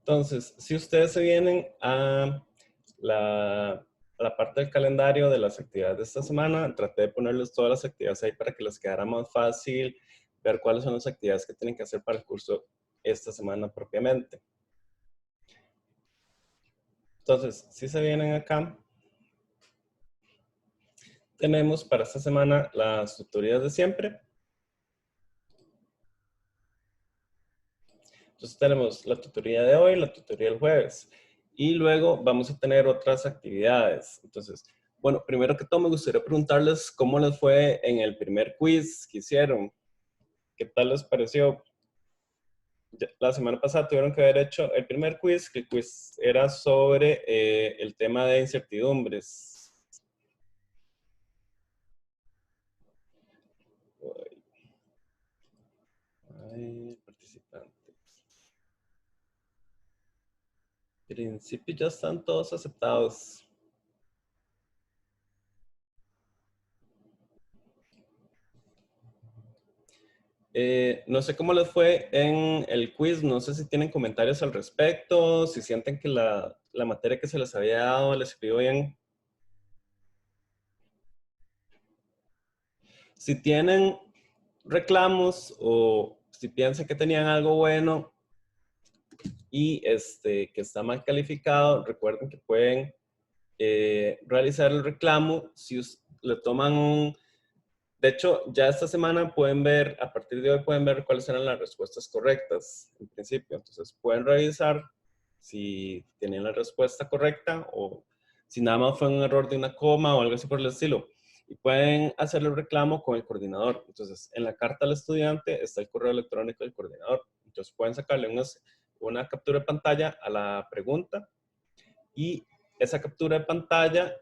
Entonces, si ustedes se vienen a la parte del calendario de las actividades de esta semana, traté de ponerles todas las actividades ahí para que les quedara más fácil ver cuáles son las actividades que tienen que hacer para el curso esta semana propiamente. Entonces, si se vienen acá, tenemos para esta semana las tutorías de siempre. Entonces tenemos la tutoría de hoy, la tutoría del jueves. Y luego vamos a tener otras actividades. Entonces, bueno, primero que todo me gustaría preguntarles cómo les fue en el primer quiz que hicieron. ¿Qué tal les pareció? La semana pasada tuvieron que haber hecho el primer quiz, que el quiz era sobre el tema de incertidumbres. Ay, participantes. En principio ya están todos aceptados. No sé cómo les fue en el quiz, no sé si tienen comentarios al respecto, si sienten que la materia que se les había dado les escribió bien. Si tienen reclamos o si piensan que tenían algo bueno y que está mal calificado, recuerden que pueden realizar el reclamo si le toman un... De hecho, ya esta semana pueden ver, a partir de hoy pueden ver cuáles eran las respuestas correctas en principio. Entonces pueden revisar si tienen la respuesta correcta o si nada más fue un error de una coma o algo así por el estilo. Y pueden hacer el reclamo con el coordinador. Entonces, en la carta al estudiante está el correo electrónico del coordinador. Entonces pueden sacarle una captura de pantalla a la pregunta y esa captura de pantalla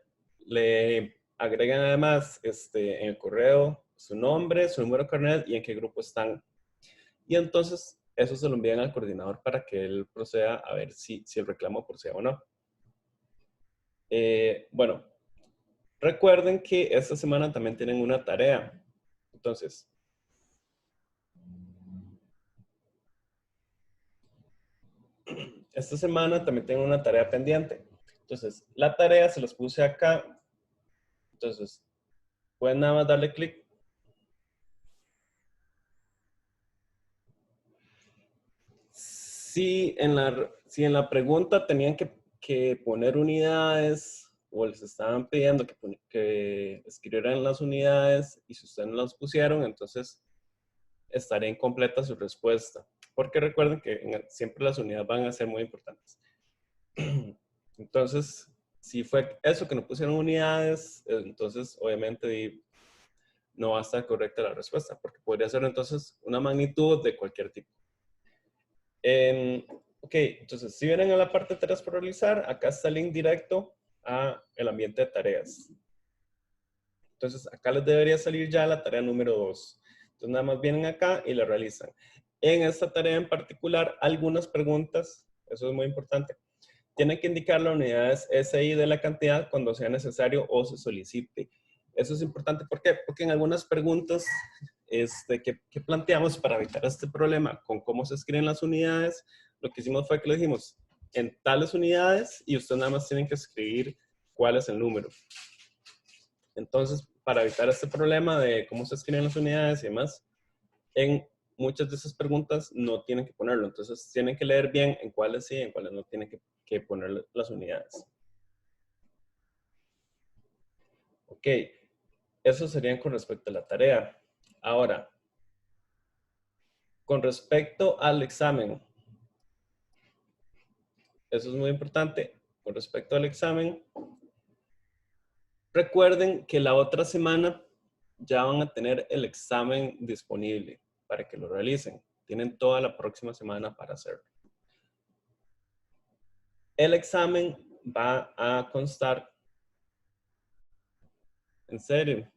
le agregan además en el correo su nombre, su número de carnet y en qué grupo están. Y entonces eso se lo envían al coordinador para que él proceda a ver si el reclamo procede o no. Bueno, recuerden que esta semana también tienen una tarea. Entonces, esta semana también tengo una tarea pendiente. Entonces, la tarea se los puse acá. Entonces, pueden nada más darle clic. Si en la pregunta tenían que poner unidades o les estaban pidiendo que escribieran las unidades y si ustedes no las pusieron, entonces estaría incompleta su respuesta. Porque recuerden que siempre las unidades van a ser muy importantes. Entonces, si fue eso que no pusieron unidades, entonces obviamente no va a estar correcta la respuesta, porque podría ser entonces una magnitud de cualquier tipo. Ok, entonces si vienen a la parte de tareas por realizar, acá está el link directo a el ambiente de tareas. Entonces acá les debería salir ya la tarea número 2. Entonces nada más vienen acá y la realizan. En esta tarea en particular, algunas preguntas, eso es muy importante. Tienen que indicar las unidades SI de la cantidad cuando sea necesario o se solicite. Eso es importante, ¿por qué? Porque en algunas preguntas que planteamos para evitar este problema con cómo se escriben las unidades, lo que hicimos fue que le dijimos en tales unidades y ustedes nada más tienen que escribir cuál es el número. Entonces, para evitar este problema de cómo se escriben las unidades y demás, en muchas de esas preguntas no tienen que ponerlo. Entonces, tienen que leer bien en cuáles sí y en cuáles no tienen que poner las unidades. Ok, eso sería con respecto a la tarea. Ahora, con respecto al examen, eso es muy importante. Con respecto al examen, recuerden que la otra semana ya van a tener el examen disponible para que lo realicen. Tienen toda la próxima semana para hacerlo. El examen va a constar, en serio,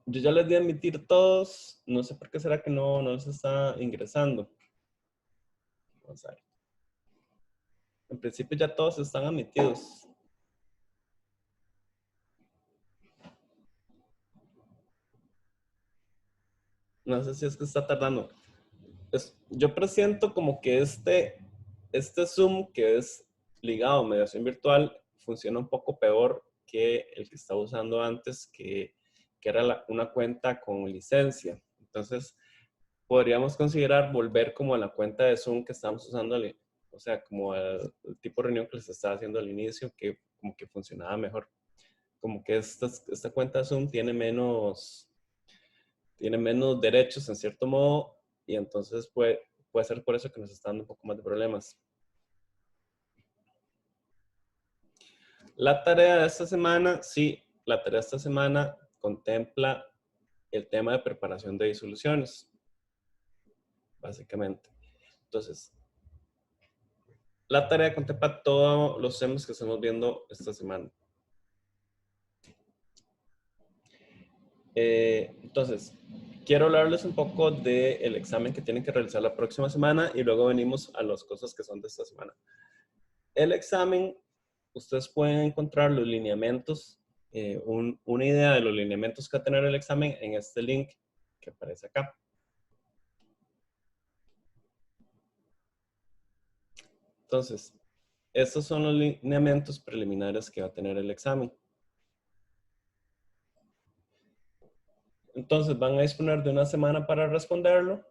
yo ya les di a admitir todos, no sé por qué será que no les está ingresando. Vamos a ver. En principio ya todos están admitidos. No sé si es que está tardando. Yo presiento como que este Zoom, que es ligado a mediación virtual, funciona un poco peor que el que estaba usando antes, que era una cuenta con licencia. Entonces, podríamos considerar volver como a la cuenta de Zoom que estábamos usando, o sea, como el tipo de reunión que les estaba haciendo al inicio, que como que funcionaba mejor. Como que esta cuenta de Zoom tiene menos derechos en cierto modo, y entonces puede ser por eso que nos está dando un poco más de problemas. La tarea de esta semana, sí, la tarea de esta semana contempla el tema de preparación de disoluciones, básicamente. Entonces, la tarea contempla todos los temas que estamos viendo esta semana. Entonces, quiero hablarles un poco del examen que tienen que realizar la próxima semana y luego venimos a las cosas que son de esta semana. El examen, ustedes pueden encontrar los lineamientos, una idea de los lineamientos que va a tener el examen en este link que aparece acá. Entonces, estos son los lineamientos preliminares que va a tener el examen. Entonces, van a disponer de una semana para responderlo.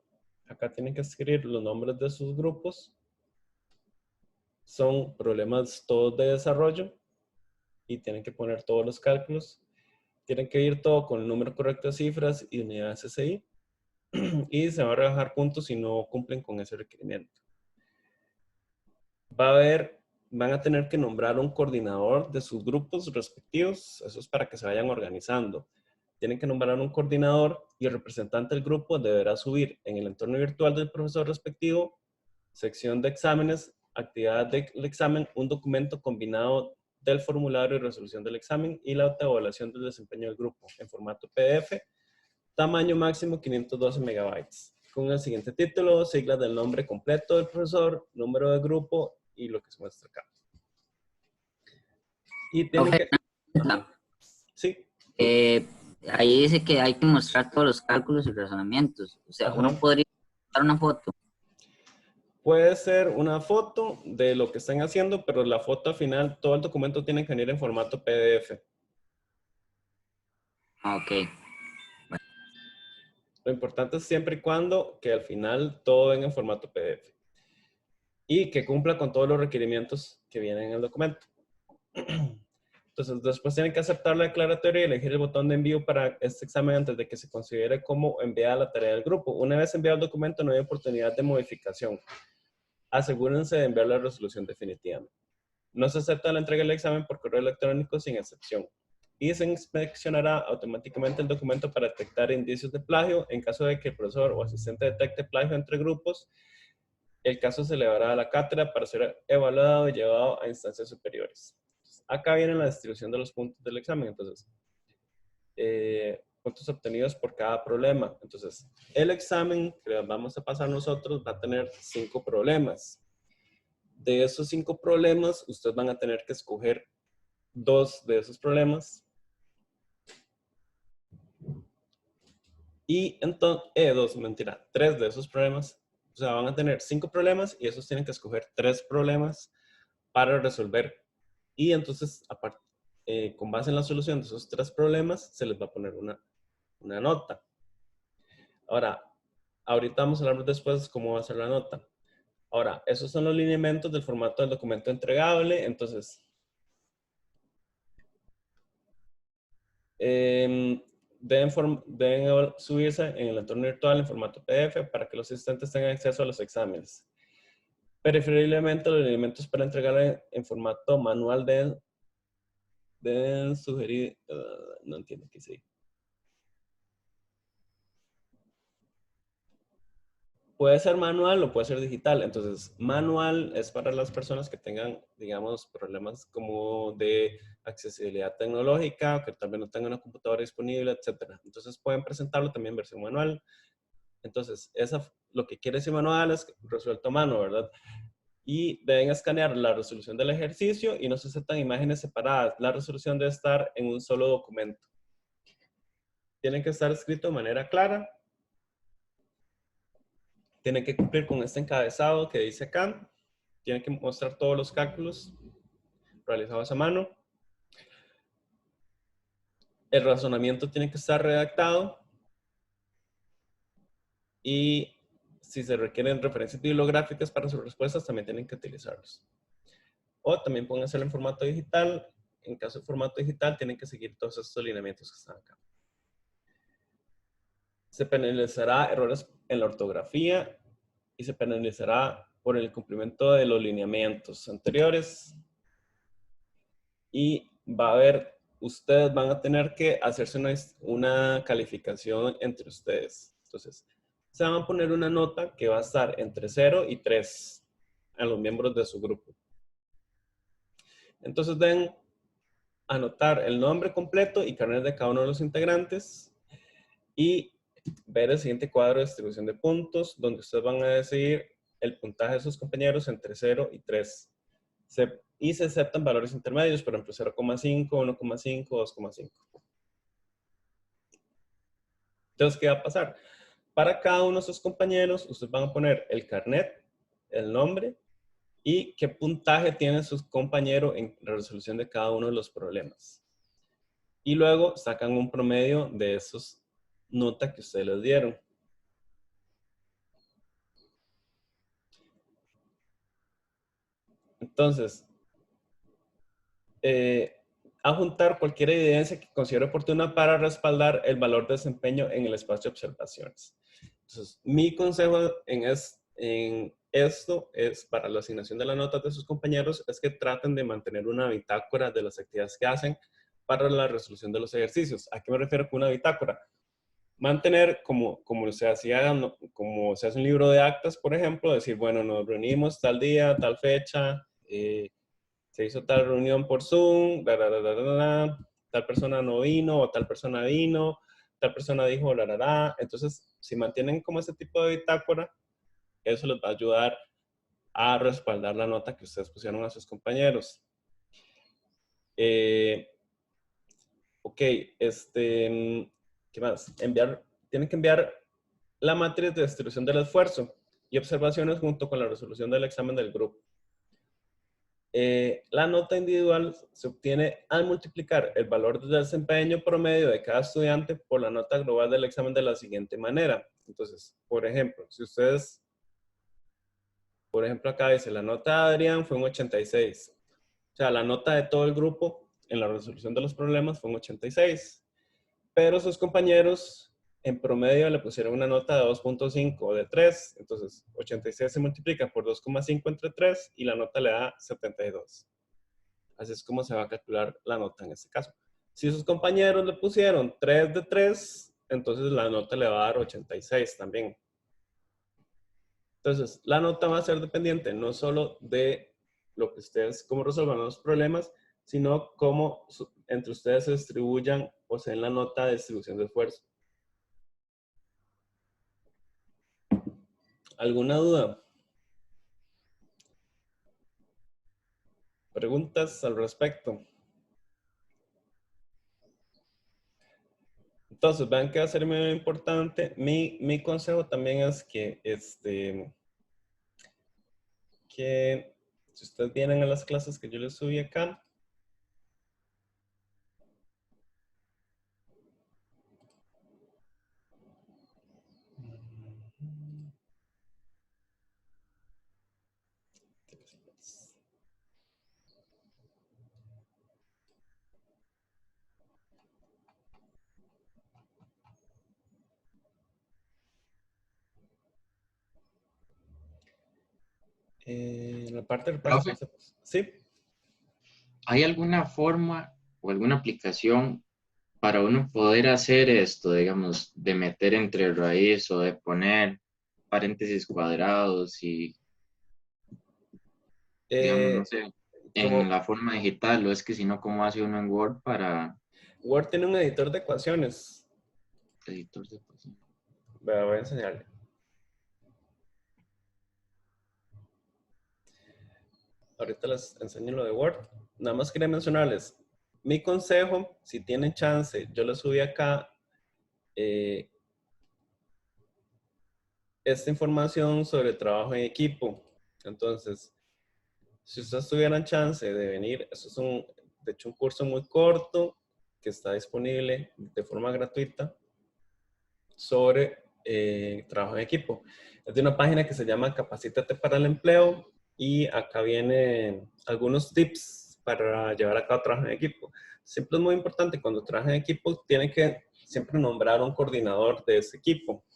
Acá tienen que escribir los nombres de sus grupos. Son problemas todos de desarrollo y tienen que poner todos los cálculos. Tienen que ir todo con el número correcto de cifras y unidades SI. Y se van a rebajar puntos si no cumplen con ese requerimiento. Van a tener que nombrar un coordinador de sus grupos respectivos. Eso es para que se vayan organizando. Tienen que nombrar un coordinador y el representante del grupo deberá subir en el entorno virtual del profesor respectivo, sección de exámenes, actividad del examen, un documento combinado del formulario y resolución del examen y la autoevaluación del desempeño del grupo en formato PDF, tamaño máximo 512 megabytes, con el siguiente título, siglas del nombre completo del profesor, número de grupo y lo que se muestra acá. Y tienen que... Sí. Ahí dice que hay que mostrar todos los cálculos y razonamientos. O sea, uno podría dar una foto. Puede ser una foto de lo que están haciendo, pero la foto al final, todo el documento tiene que venir en formato PDF. Ok. Bueno. Lo importante es siempre y cuando que al final todo venga en formato PDF. Y que cumpla con todos los requerimientos que vienen en el documento. Entonces, después tienen que aceptar la declaratoria y elegir el botón de envío para este examen antes de que se considere como enviada la tarea del grupo. Una vez enviado el documento, no hay oportunidad de modificación. Asegúrense de enviar la resolución definitiva. No se acepta la entrega del examen por correo electrónico sin excepción. Y se inspeccionará automáticamente el documento para detectar indicios de plagio. En caso de que el profesor o asistente detecte plagio entre grupos, el caso se elevará a la cátedra para ser evaluado y llevado a instancias superiores. Acá viene la distribución de los puntos del examen. Entonces, puntos obtenidos por cada problema. Entonces, el examen que vamos a pasar nosotros va a tener 5 problemas. De esos 5 problemas, ustedes van a tener que escoger 2 de esos problemas. Y entonces, 3 de esos problemas. O sea, van a tener 5 problemas y esos tienen que escoger 3 problemas para resolver. Y entonces, aparte, con base en la solución de esos 3 problemas, se les va a poner una nota. Ahora, ahorita vamos a hablar después cómo va a ser la nota. Ahora, esos son los lineamientos del formato del documento entregable. Entonces, deben subirse en el entorno virtual en formato PDF para que los asistentes tengan acceso a los exámenes. Preferiblemente los lineamientos para entregar en formato manual deben sugerir, no entiendo qué sí. Puede ser manual o puede ser digital. Entonces, manual es para las personas que tengan, digamos, problemas como de accesibilidad tecnológica, que tal vez no tengan una computadora disponible, etc. Entonces, pueden presentarlo también en versión manual. Entonces, lo que quiere decir manual es resuelto a mano, ¿verdad? Y deben escanear la resolución del ejercicio y no se aceptan imágenes separadas. La resolución debe estar en un solo documento. Tienen que estar escrito de manera clara. Tienen que cumplir con este encabezado que dice acá. tienen que mostrar todos los cálculos realizados a mano. El razonamiento tiene que estar redactado. Y si se requieren referencias bibliográficas para sus respuestas, también tienen que utilizarlos. O también pueden hacerlo en formato digital. En caso de formato digital, tienen que seguir todos estos lineamientos que están acá. Se penalizará errores en la ortografía y se penalizará por el cumplimiento de los lineamientos anteriores. Y va a haber, ustedes van a tener que hacerse una calificación entre ustedes. Entonces, se van a poner una nota que va a estar entre 0 y 3 a los miembros de su grupo. Entonces deben anotar el nombre completo y carnet de cada uno de los integrantes y ver el siguiente cuadro de distribución de puntos, donde ustedes van a decidir el puntaje de sus compañeros entre 0 y 3. Y se aceptan valores intermedios, por ejemplo, 0,5, 1,5, 2,5. Entonces, ¿qué va a pasar? Para cada uno de sus compañeros, ustedes van a poner el carnet, el nombre y qué puntaje tiene su compañero en la resolución de cada uno de los problemas. Y luego sacan un promedio de esos notas que ustedes les dieron. Entonces, adjuntar cualquier evidencia que considere oportuna para respaldar el valor de desempeño en el espacio de observaciones. Entonces, mi consejo en esto es para la asignación de las notas de sus compañeros es que traten de mantener una bitácora de las actividades que hacen para la resolución de los ejercicios. ¿A qué me refiero con una bitácora? Mantener como se hacía, como se hace un libro de actas, por ejemplo, decir, bueno, nos reunimos tal día, tal fecha, se hizo tal reunión por Zoom, tal persona no vino o tal persona vino, tal persona dijo, entonces si mantienen como ese tipo de bitácora, eso les va a ayudar a respaldar la nota que ustedes pusieron a sus compañeros. Ok, ¿qué más? Tienen que enviar la matriz de distribución del esfuerzo y observaciones junto con la resolución del examen del grupo. La nota individual se obtiene al multiplicar el valor de desempeño promedio de cada estudiante por la nota global del examen de la siguiente manera. Entonces, por ejemplo, si ustedes, por ejemplo, acá dice la nota de Adrián fue un 86. O sea, la nota de todo el grupo en la resolución de los problemas fue un 86. Pero sus compañeros en promedio le pusieron una nota de 2.5 o de 3. Entonces, 86 se multiplica por 2,5 entre 3 y la nota le da 72. Así es como se va a calcular la nota en este caso. Si sus compañeros le pusieron 3 de 3, entonces la nota le va a dar 86 también. Entonces, la nota va a ser dependiente no solo de lo que ustedes, cómo resuelvan los problemas, sino cómo entre ustedes se distribuyan o sea en la nota de distribución de esfuerzo. ¿Alguna duda? ¿Preguntas al respecto? Entonces, vean que va a ser muy importante. Mi consejo también es que, que si ustedes vienen a las clases que yo les subí acá, la parte del paso a Profe, paso. Sí. ¿hay alguna forma o alguna aplicación para uno poder hacer esto, digamos, de meter entre raíz o de poner paréntesis cuadrados y, digamos, no Eh, sé, en como la forma digital, o es que si no, ¿cómo hace uno en Word para Word tiene un editor de ecuaciones. editor de ecuaciones? Vea, voy a enseñarle. Ahorita les enseño lo de Word. Nada más quería mencionarles. Mi consejo, si tienen chance, yo les subí acá esta información sobre trabajo en equipo. Entonces, Si ustedes tuvieran chance de venir, eso es de hecho un curso muy corto que está disponible de forma gratuita sobre trabajo en equipo. Es de una página que se llama Capacítate para el Empleo y acá vienen algunos tips para llevar a cabo trabajo en equipo. Siempre es muy importante cuando trabajan en equipo, tienen que siempre nombrar un coordinador de ese equipo,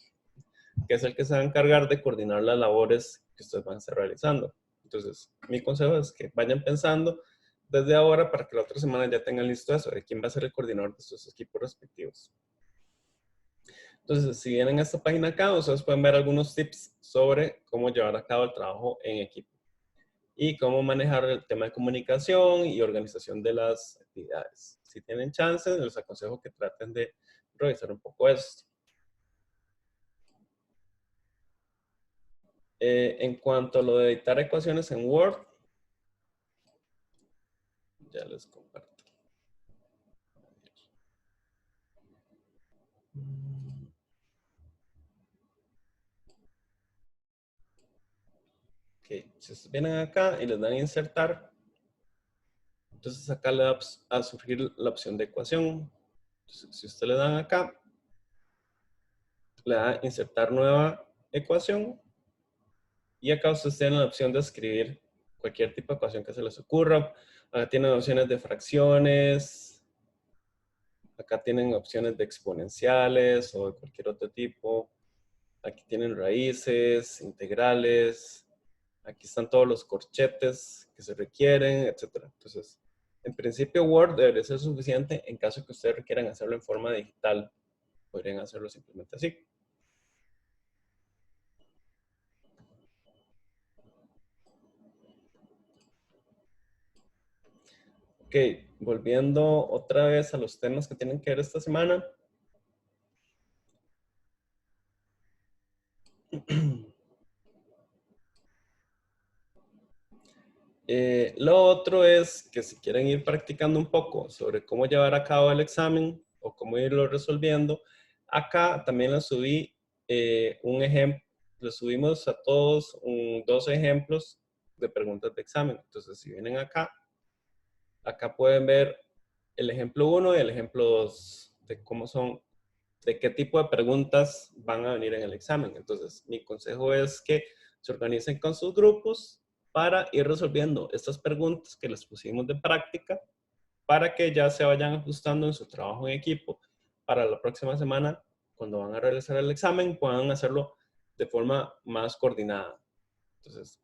que es el que se va a encargar de coordinar las labores que ustedes van a estar realizando. Entonces, mi consejo es que vayan pensando desde ahora para que la otra semana ya tengan listo eso, de quién va a ser el coordinador de sus equipos respectivos. Entonces, si vienen a esta página acá, ustedes pueden ver algunos tips sobre cómo llevar a cabo el trabajo en equipo y cómo manejar el tema de comunicación y organización de las actividades. Si tienen chance, les aconsejo que traten de revisar un poco esto. En cuanto a lo de editar ecuaciones en Word, ya les comparto. Ok, si ustedes vienen acá y les dan a insertar, entonces acá le va a surgir la opción de ecuación. Entonces, si ustedes le dan acá, le da a insertar nueva ecuación y acá ustedes tienen la opción de escribir cualquier tipo de ecuación que se les ocurra. Acá tienen opciones de fracciones, acá tienen opciones de exponenciales o de cualquier otro tipo. Aquí tienen raíces, integrales. Aquí están todos los corchetes que se requieren, etc. Entonces, en principio Word debería ser suficiente en caso que ustedes requieran hacerlo en forma digital. Podrían hacerlo simplemente así. Ok, volviendo otra vez a los temas que tienen que ver esta semana. Lo otro es que si quieren ir practicando un poco sobre cómo llevar a cabo el examen o cómo irlo resolviendo, acá también les subí un ejemplo, les subimos a todos 2 ejemplos de preguntas de examen. Entonces, si vienen acá, acá pueden ver el ejemplo 1 y el ejemplo 2 de cómo son, de qué tipo de preguntas van a venir en el examen. Entonces, mi consejo es que se organicen con sus grupos para ir resolviendo estas preguntas que les pusimos de práctica para que ya se vayan ajustando en su trabajo en equipo para la próxima semana, cuando van a realizar el examen, puedan hacerlo de forma más coordinada. Entonces,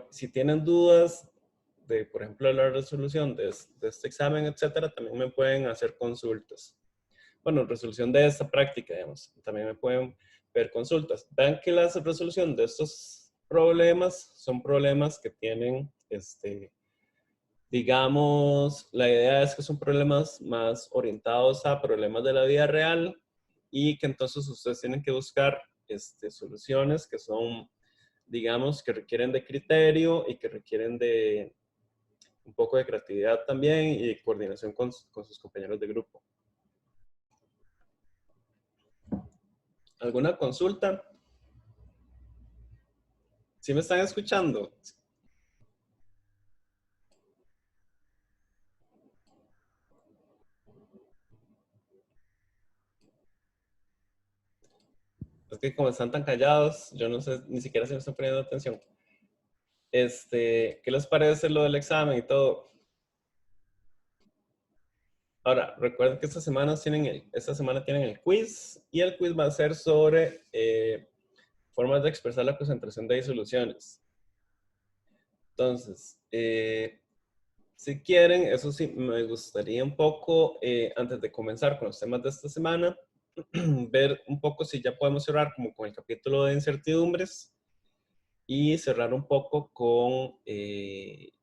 si tienen dudas de, por ejemplo, la resolución de este examen, etcétera, también me pueden hacer consultas. Bueno, resolución de esta práctica, digamos. También me pueden ver consultas. Vean que la resolución de estos problemas son problemas que tienen, digamos, la idea es que son problemas más orientados a problemas de la vida real y que entonces ustedes tienen que buscar soluciones que son, digamos, que requieren de criterio y que requieren de un poco de creatividad también y coordinación con sus compañeros de grupo. ¿Alguna consulta? ¿Sí me están escuchando? Es que como están tan callados, yo no sé ni siquiera si me están poniendo atención. ¿Qué les parece lo del examen y todo? Ahora, recuerden que esta semana tienen el quiz y el quiz va a ser sobre formas de expresar la concentración de disoluciones. Entonces, si quieren, eso sí, me gustaría un poco, antes de comenzar con los temas de esta semana, ver un poco si ya podemos cerrar como con el capítulo de incertidumbres y cerrar un poco con el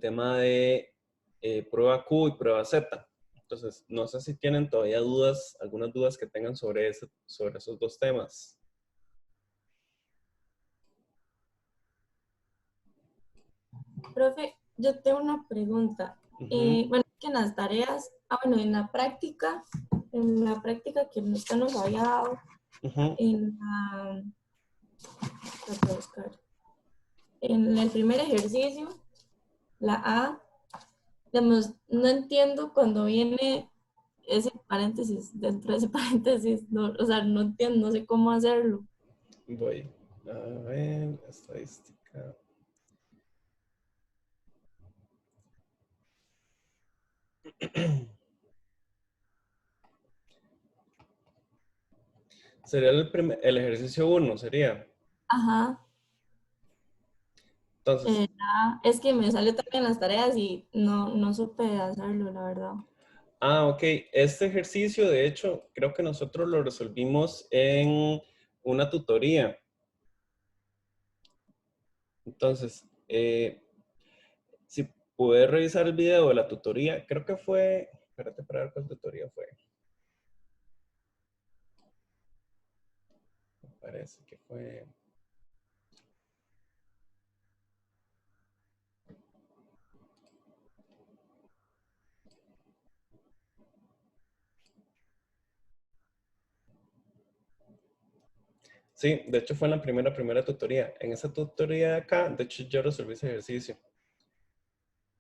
tema de prueba Q y prueba Z. Entonces, no sé si tienen todavía dudas, algunas dudas que tengan sobre esos 2 temas. Profe, yo tengo una pregunta. Bueno, que en las tareas, bueno, en la práctica que usted nos había dado, en el primer ejercicio, la A, digamos, no entiendo cuando viene ese paréntesis, dentro de ese paréntesis, no, o sea, no entiendo, no sé cómo hacerlo. Voy a ver, estadística. Sería el ejercicio 1, sería. Ajá. Entonces, Es que me salió también las tareas y no supe hacerlo, la verdad. ok. Este ejercicio, de hecho, creo que nosotros lo resolvimos en una tutoría. Entonces, si puedes revisar el video de la tutoría, creo que fue, espérate para ver cuál tutoría fue. Me parece que fue... Sí, de hecho fue en la primera tutoría. En esa tutoría de acá, de hecho yo resolví ese ejercicio.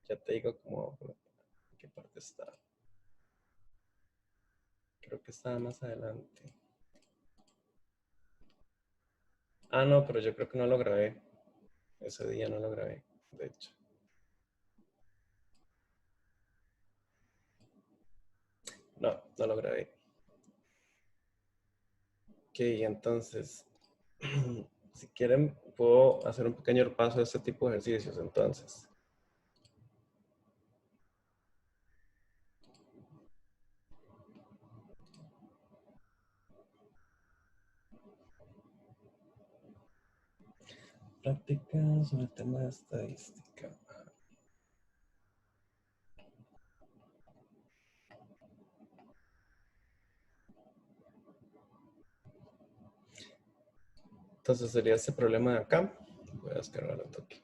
Ya te digo cómo, en qué parte está. Creo que estaba más adelante. Ah, no, pero yo creo que no lo grabé. Ese día no lo grabé, de hecho. No, no lo grabé. Ok, entonces, si quieren, puedo hacer un pequeño repaso de este tipo de ejercicios, entonces. Práctica sobre el tema de estadística. Entonces sería este problema de acá. Voy a descargar el toque.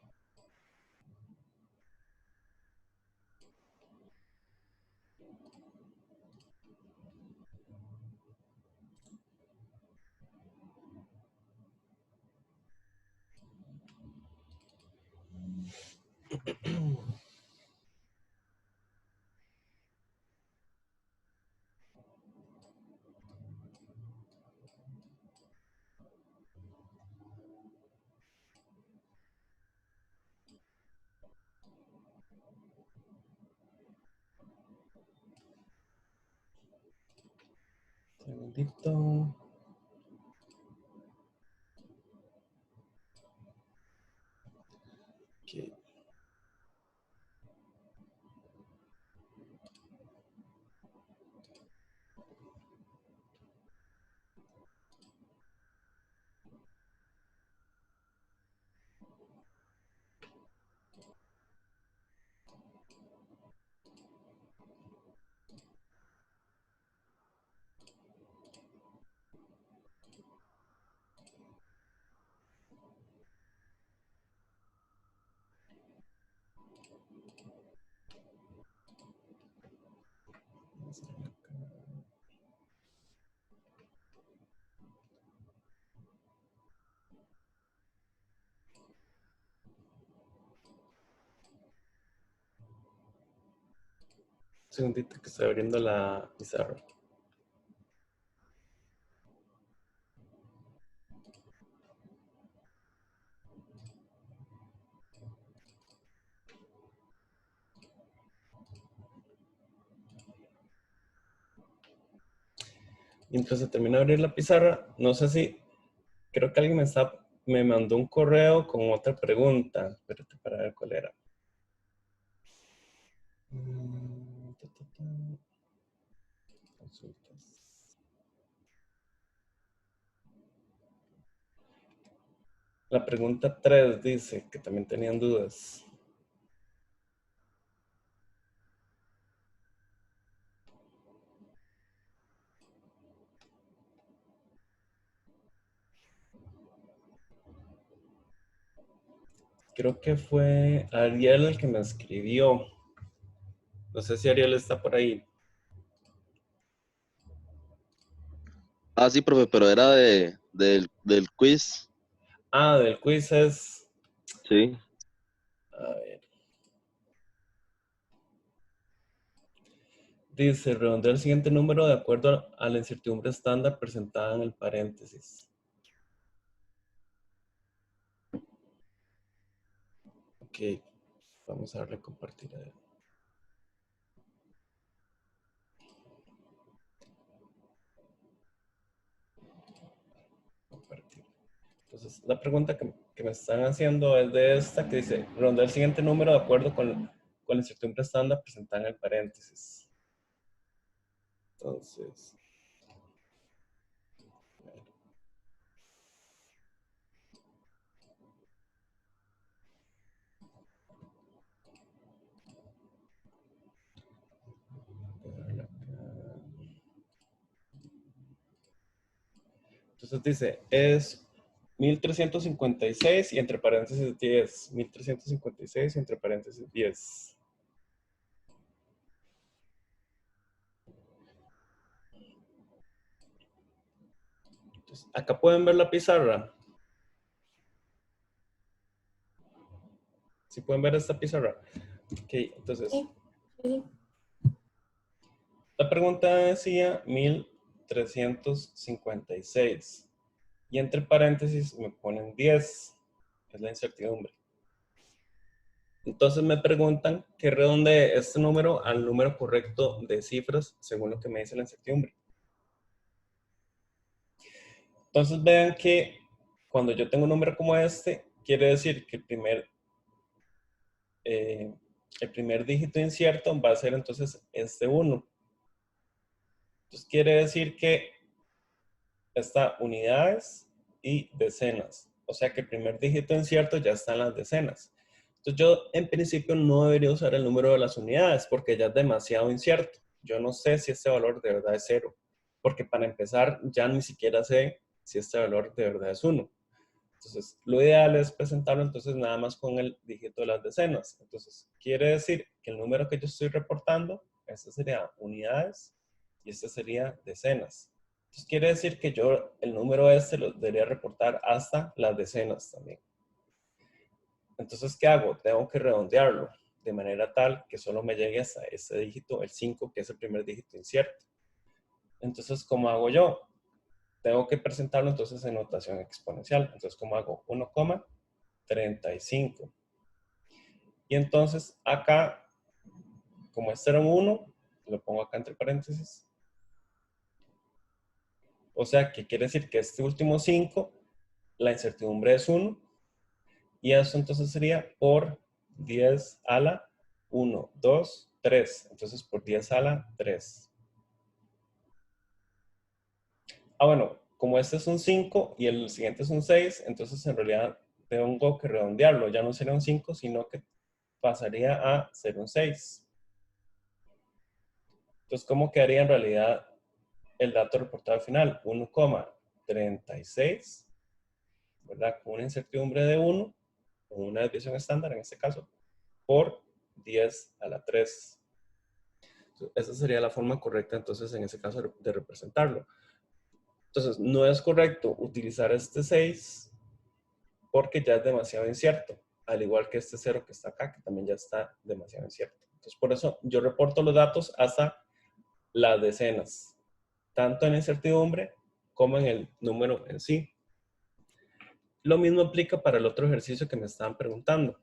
Un segundito. Ok. Un segundito que estoy abriendo la pizarra. Mientras se termina de abrir la pizarra, no sé si, creo que alguien me mandó un correo con otra pregunta. Espérate para ver cuál era. Consultas. La pregunta 3 dice que también tenían dudas. Creo que fue Ariel el que me escribió. No sé si Ariel está por ahí. Ah, sí, profe, pero era del quiz. Ah, del quiz es... Sí. A ver. Dice, redondea el siguiente número de acuerdo a la incertidumbre estándar presentada en el paréntesis. Ok, vamos a darle compartir a él. Compartir. Entonces, la pregunta que me están haciendo es de esta, que dice, redondea el siguiente número de acuerdo con la incertidumbre estándar presentada en el paréntesis. Entonces, entonces dice, es 1356 y entre paréntesis 10. 1356 y entre paréntesis 10. Entonces, acá pueden ver la pizarra. ¿Sí pueden ver esta pizarra? Ok, entonces, Sí, sí. la pregunta decía 1356. Y entre paréntesis me ponen 10. Es la incertidumbre. Entonces me preguntan que redondee este número al número correcto de cifras según lo que me dice la incertidumbre. Entonces vean que cuando yo tengo un número como este, quiere decir que el primer dígito incierto va a ser entonces este 1. Entonces quiere decir que está unidades y decenas. O sea que el primer dígito incierto ya está en las decenas. Entonces yo en principio no debería usar el número de las unidades porque ya es demasiado incierto. Yo no sé si este valor de verdad es 0. Porque para empezar ya ni siquiera sé si este valor de verdad es 1. Entonces lo ideal es presentarlo entonces nada más con el dígito de las decenas. Entonces quiere decir que el número que yo estoy reportando, este sería unidades y este sería decenas. Entonces quiere decir que yo el número este lo debería reportar hasta las decenas también. Entonces, ¿qué hago? Tengo que redondearlo de manera tal que solo me llegue hasta este dígito, el 5, que es el primer dígito incierto. Entonces, ¿cómo hago yo? Tengo que presentarlo entonces en notación exponencial. Entonces, ¿cómo hago? 1,35. Y entonces acá, como este era un 1, lo pongo acá entre paréntesis. O sea, que quiere decir que este último 5, la incertidumbre es 1. Y eso entonces sería por 10 a la 1, 2, 3. Entonces por 10 a la 3. Ah, bueno, como este es un 5 y el siguiente es un 6, entonces en realidad tengo que redondearlo. Ya no sería un 5, sino que pasaría a ser un 6. Entonces, ¿cómo quedaría en realidad el dato reportado al final? 1,36, ¿verdad? Con una incertidumbre de 1, con una desviación estándar en este caso, por 10 a la 3. Esa sería la forma correcta entonces en ese caso de representarlo. Entonces, no es correcto utilizar este 6 porque ya es demasiado incierto, al igual que este 0 que está acá, que también ya está demasiado incierto. Entonces, por eso yo reporto los datos hasta las decenas, tanto en incertidumbre como en el número en sí. Lo mismo aplica para el otro ejercicio que me estaban preguntando.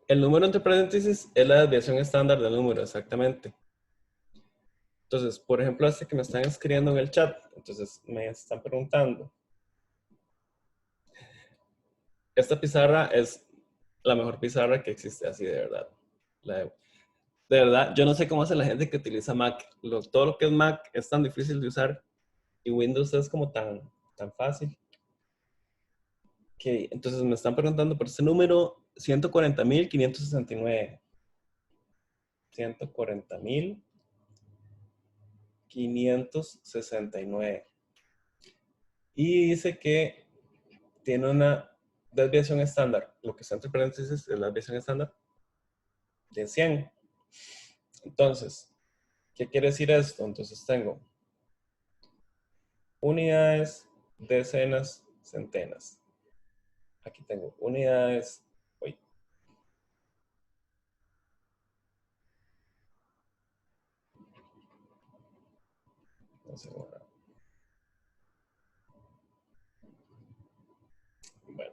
El número entre paréntesis es la desviación estándar del número, exactamente. Entonces, por ejemplo, este que me están escribiendo en el chat, entonces me están preguntando. Esta pizarra es la mejor pizarra que existe, así de verdad. De verdad, yo no sé cómo hace la gente que utiliza Mac. Todo lo que es Mac es tan difícil de usar y Windows es como tan fácil. Okay, entonces me están preguntando por este número 140.569. 140.569. Y dice que tiene una desviación estándar. Lo que está entre paréntesis es la desviación estándar de 100. Entonces, ¿qué quiere decir esto? Entonces tengo unidades, decenas, centenas. Aquí tengo unidades. Uy. No se borra. Bueno.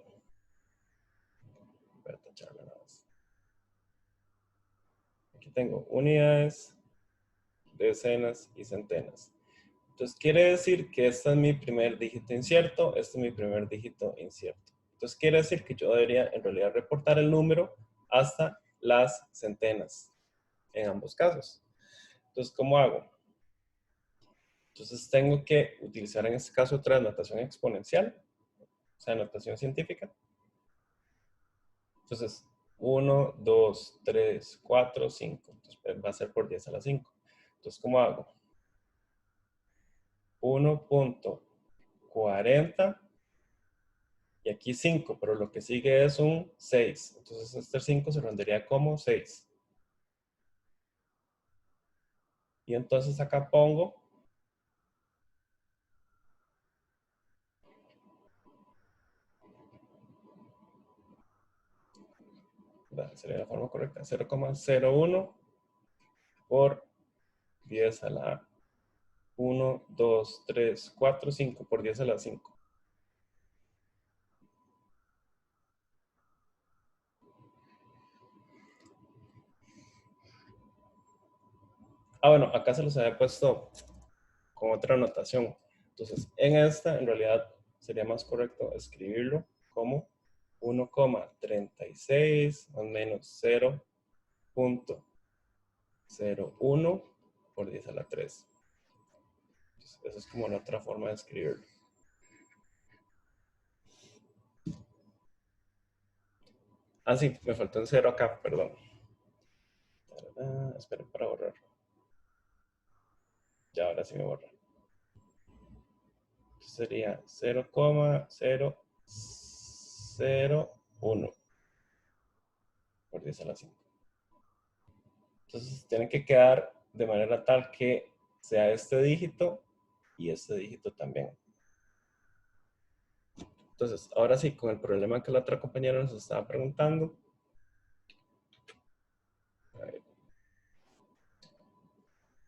Voy a tacharlo nada más. Aquí tengo unidades, decenas y centenas. Entonces quiere decir que este es mi primer dígito incierto, este es mi primer dígito incierto. Entonces quiere decir que yo debería en realidad reportar el número hasta las centenas en ambos casos. Entonces, ¿cómo hago? Entonces tengo que utilizar en este caso otra notación exponencial, o sea, notación científica. Entonces, 1, 2, 3, 4, 5. Entonces va a ser por 10 a la 5. Entonces, ¿cómo hago? 1.40 y aquí 5, pero lo que sigue es un 6. Entonces este 5 se rendería como 6. Y entonces acá pongo sería la forma correcta, 0,01 por 10 a la 1, 2, 3, 4, 5 por 10 a la 5. Ah, bueno, acá se los había puesto con otra anotación. Entonces, en esta, en realidad, sería más correcto escribirlo como 1,36 más o menos 0.01 por 10 a la 3. Entonces, esa es como la otra forma de escribirlo. Ah, sí, me faltó un 0 acá, perdón. Esperen para borrar. Ya, ahora sí me borra. Sería 0,001 por 10 a la 5. Entonces tiene que quedar de manera tal que sea este dígito y este dígito también. Entonces, ahora sí, con el problema que la otra compañera nos estaba preguntando. A ver.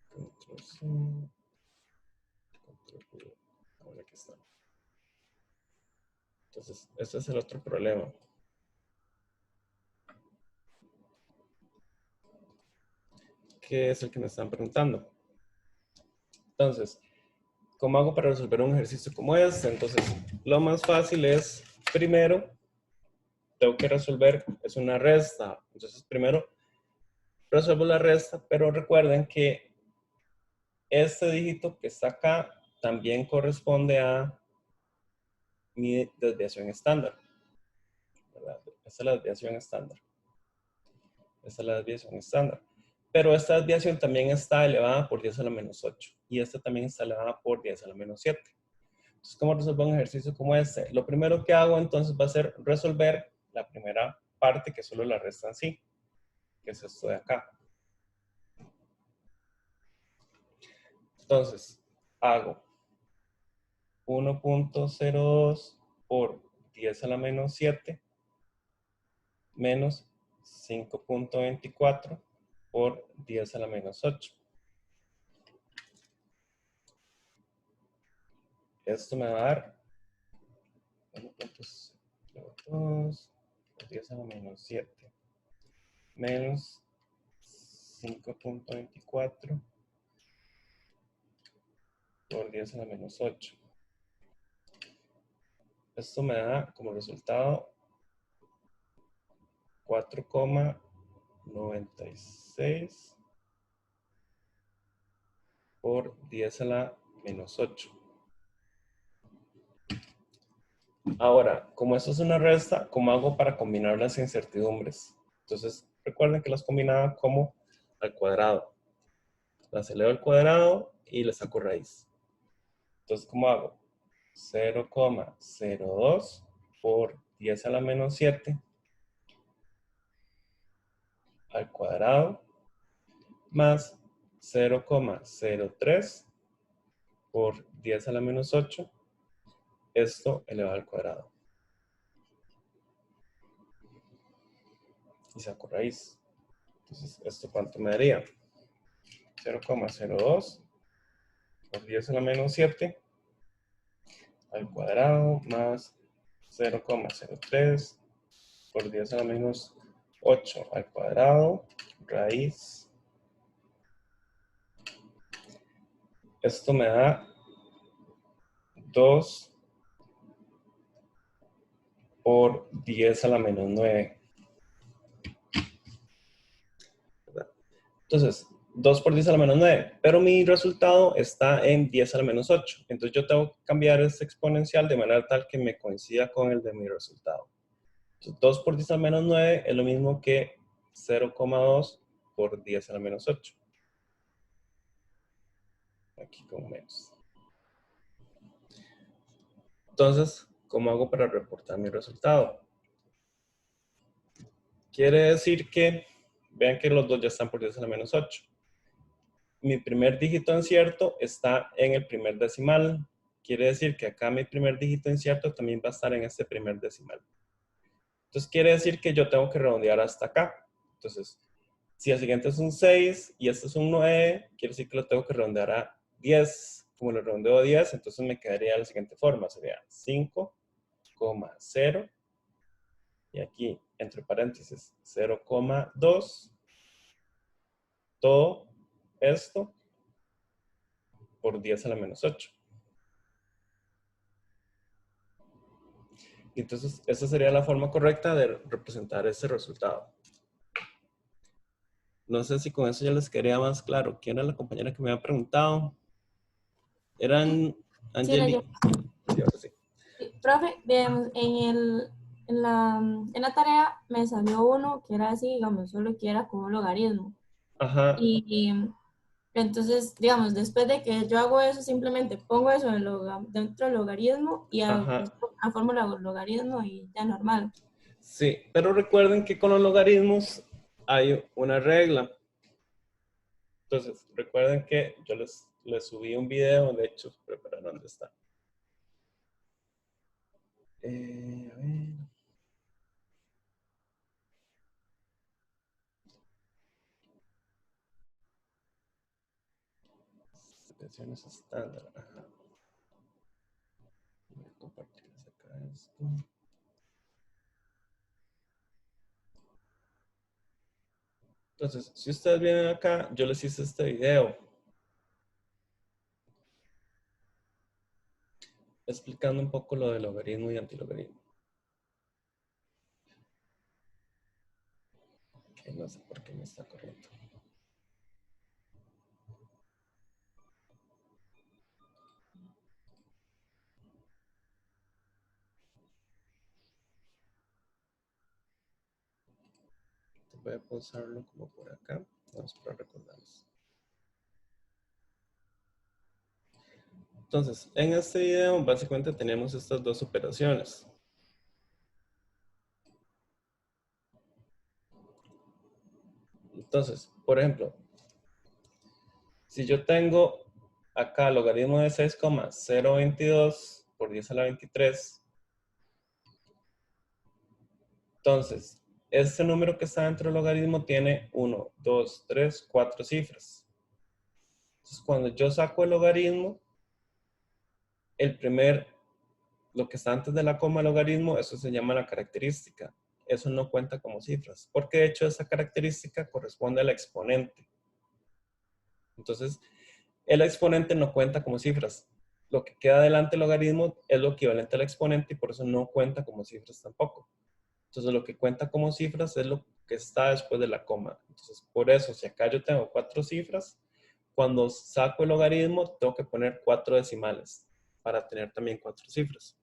Control C, Control V. Ahora aquí está. Entonces, este es el otro problema. ¿Qué es el que me están preguntando? Entonces, ¿cómo hago para resolver un ejercicio como este? Entonces, lo más fácil es, primero, tengo que resolver, es una resta. Entonces, primero, resuelvo la resta, pero recuerden que este dígito que está acá también corresponde a mi desviación estándar, ¿verdad? Esta es la desviación estándar. Esta es la desviación estándar. Pero esta desviación también está elevada por 10 a la menos 8. Y esta también está elevada por 10 a la menos 7. Entonces, ¿cómo resolver un ejercicio como este? Lo primero que hago entonces va a ser resolver la primera parte, que es solo la resta en sí, que es esto de acá. Entonces, hago 1.02 por 10 a la menos 7 menos 5.24 por 10 a la menos 8. Esto me va a dar 1.02 por 10 a la menos 7 menos 5.24 por 10 a la menos 8. Esto me da como resultado 4,96 por 10 a la menos 8. Ahora, como esto es una resta, ¿cómo hago para combinar las incertidumbres? Entonces, recuerden que las combinaba como al cuadrado. Las elevo al cuadrado y le saco raíz. Entonces, ¿cómo hago? 0,02 por 10 a la menos 7 al cuadrado más 0,03 por 10 a la menos 8, esto elevado al cuadrado. Y saco raíz. Entonces, ¿esto cuánto me daría? 0,02 por 10 a la menos 7 al cuadrado más 0,03 por 10 a la menos 8 al cuadrado, raíz. Esto me da 2 por 10 a la menos 9. Entonces, 2 por 10 a la menos 9, pero mi resultado está en 10 a la menos 8. Entonces yo tengo que cambiar este exponencial de manera tal que me coincida con el de mi resultado. Entonces, 2 por 10 a la menos 9 es lo mismo que 0,2 por 10 a la menos 8. Aquí con menos. Entonces, ¿cómo hago para reportar mi resultado? Quiere decir que, vean que los dos ya están por 10 a la menos 8. Mi primer dígito incierto está en el primer decimal. Quiere decir que acá mi primer dígito incierto también va a estar en este primer decimal. Entonces quiere decir que yo tengo que redondear hasta acá. Entonces, si el siguiente es un 6 y este es un 9, quiere decir que lo tengo que redondear a 10. Como lo redondeo a 10, entonces me quedaría de la siguiente forma. Sería 5,0 y aquí, entre paréntesis, 0,2. Todo esto por 10 a la menos 8. Entonces, esa sería la forma correcta de representar ese resultado. No sé si con eso ya les quedaría más claro. ¿Quién era la compañera que me había preguntado? ¿Eran Sí, era Angeli? yo. Sí, ahora sí. Sí, profe, digamos, en la tarea me salió uno que era así, digamos, solo que era como un logaritmo. Ajá, Y entonces, digamos, después de que yo hago eso, simplemente pongo eso dentro del logaritmo y ajá. a fórmula del logaritmo y ya normal. Sí, pero recuerden que con los logaritmos hay una regla. Entonces, recuerden que yo les subí un video, de hecho, pero ¿dónde está? A ver. Expresiones estándar. Ajá. Voy a compartirles acá esto. Entonces, si ustedes vienen acá, yo les hice este video explicando un poco lo de logaritmo y antilogaritmo. Que no sé por qué me está corriendo. Voy a pausarlo como por acá. Vamos para recordarles. Entonces, en este video básicamente tenemos estas dos operaciones. Entonces, por ejemplo, si yo tengo acá logaritmo de 6,022 por 10 a la 23, entonces, este número que está dentro del logaritmo tiene 1, 2, 3, 4 cifras. Entonces, cuando yo saco el logaritmo, lo que está antes de la coma logaritmo, eso se llama la característica. Eso no cuenta como cifras, porque de hecho esa característica corresponde al exponente. Entonces, el exponente no cuenta como cifras. Lo que queda delante del logaritmo es lo equivalente al exponente y por eso no cuenta como cifras tampoco. Entonces, lo que cuenta como cifras es lo que está después de la coma. Entonces, por eso, si acá yo tengo 4 cifras, cuando saco el logaritmo, tengo que poner 4 decimales para tener también 4 cifras.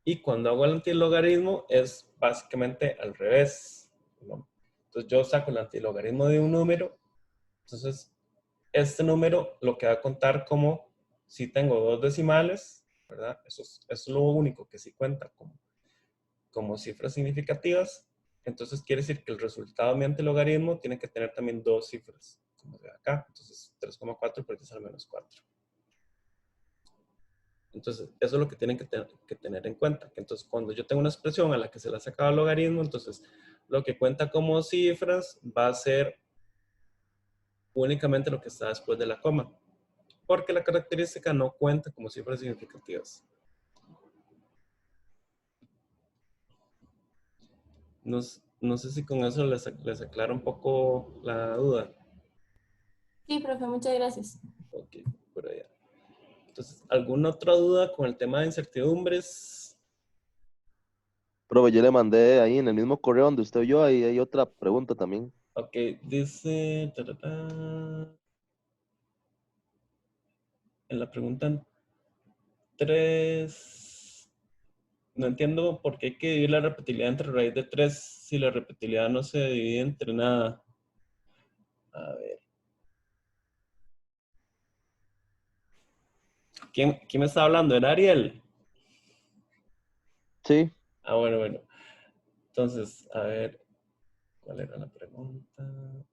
Y cuando hago el antilogaritmo es básicamente al revés, ¿no? Entonces yo saco el antilogaritmo de un número, entonces este número lo que va a contar como si tengo 2 decimales, ¿verdad? Eso es lo único que sí cuenta como cifras significativas. Entonces quiere decir que el resultado mediante logaritmo tiene que tener también dos cifras, como se ve acá. Entonces 3,4 por 10 a la menos 4. Entonces eso es lo que tienen que tener en cuenta. Que entonces cuando yo tengo una expresión a la que se le ha sacado el logaritmo, entonces lo que cuenta como cifras va a ser únicamente lo que está después de la coma. Porque la característica no cuenta como cifras significativas. No sé si con eso les aclara un poco la duda. Sí, profe, muchas gracias. Ok, por allá. Entonces, ¿alguna otra duda con el tema de incertidumbres? Profe, yo le mandé ahí en el mismo correo donde usted vio, ahí hay otra pregunta también. Ok, dice... en la pregunta 3... No entiendo por qué hay que dividir la repetibilidad entre raíz de 3 si la repetibilidad no se divide entre nada. A ver. ¿Quién me está hablando? ¿Era Ariel? Sí, Ah, bueno. Entonces, a ver, ¿cuál era la pregunta?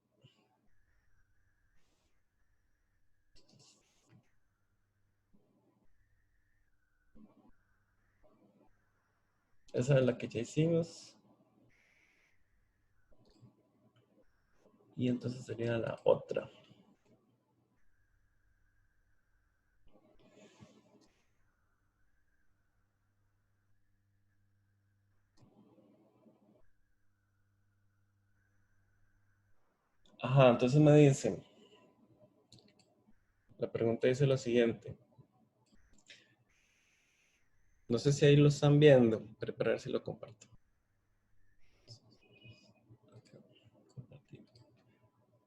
Esa es la que ya hicimos. Y entonces sería la otra. Ajá, entonces me dicen, la pregunta dice lo siguiente. No sé si ahí lo están viendo, pero para ver si lo comparto.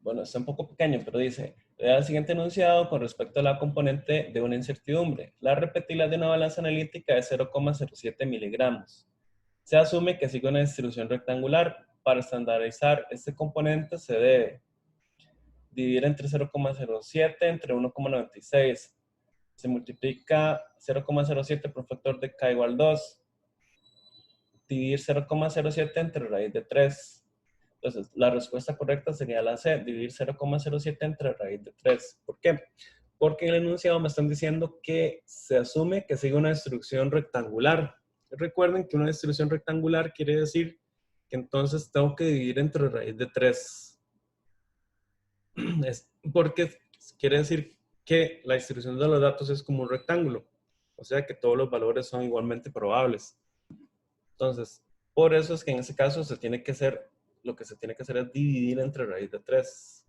Bueno, está un poco pequeño, pero dice, le da el siguiente enunciado con respecto a la componente de una incertidumbre. La repetibilidad de una balanza analítica es 0,07 miligramos. Se asume que sigue una distribución rectangular. Para estandarizar este componente se debe dividir entre 0,07 entre 1,96. Se multiplica 0,07 por un factor de k igual 2. Dividir 0,07 entre raíz de 3. Entonces, la respuesta correcta sería la C, dividir 0,07 entre raíz de 3. ¿Por qué? Porque en el enunciado me están diciendo que se asume que sigue una distribución rectangular. Recuerden que una distribución rectangular quiere decir que entonces tengo que dividir entre raíz de 3. Porque quiere decir que la distribución de los datos es como un rectángulo. O sea que todos los valores son igualmente probables. Entonces, por eso es que en ese caso lo que se tiene que hacer es dividir entre raíz de 3.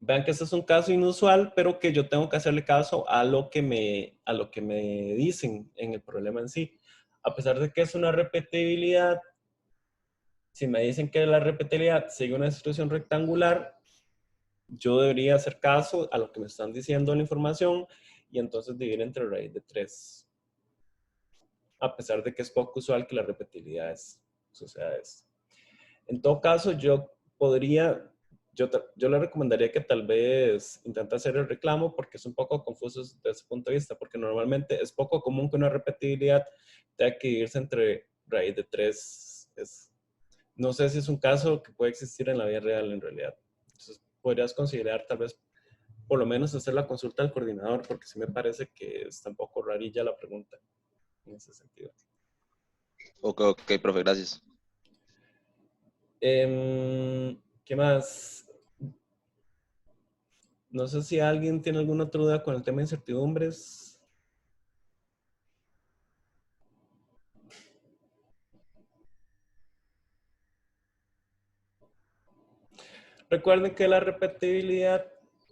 Vean que este es un caso inusual, pero que yo tengo que hacerle caso a lo que me dicen en el problema en sí. A pesar de que es una repetibilidad, si me dicen que la repetibilidad sigue una distribución rectangular, yo debería hacer caso a lo que me están diciendo en la información y entonces dividir entre raíz de 3. A pesar de que es poco usual que la repetibilidad suceda esto. En todo caso, yo le recomendaría que tal vez intente hacer el reclamo porque es un poco confuso desde ese punto de vista, porque normalmente es poco común que una repetibilidad tenga que dividirse entre raíz de 3. No sé si es un caso que puede existir en la vida real en realidad. Entonces, podrías considerar tal vez por lo menos hacer la consulta al coordinador, porque sí me parece que está un poco rarilla la pregunta en ese sentido. ok, profe, gracias. ¿Qué más? No sé si alguien tiene alguna otra duda con el tema de incertidumbres. Recuerden que la repetibilidad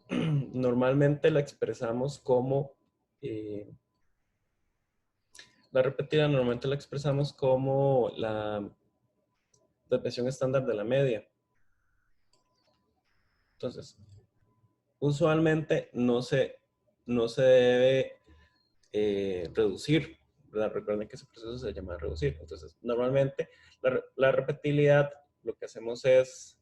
normalmente la expresamos como la desviación estándar de la media. Entonces, usualmente no se debe reducir, ¿verdad? Recuerden que ese proceso se llama reducir. Entonces, normalmente la repetibilidad, lo que hacemos es,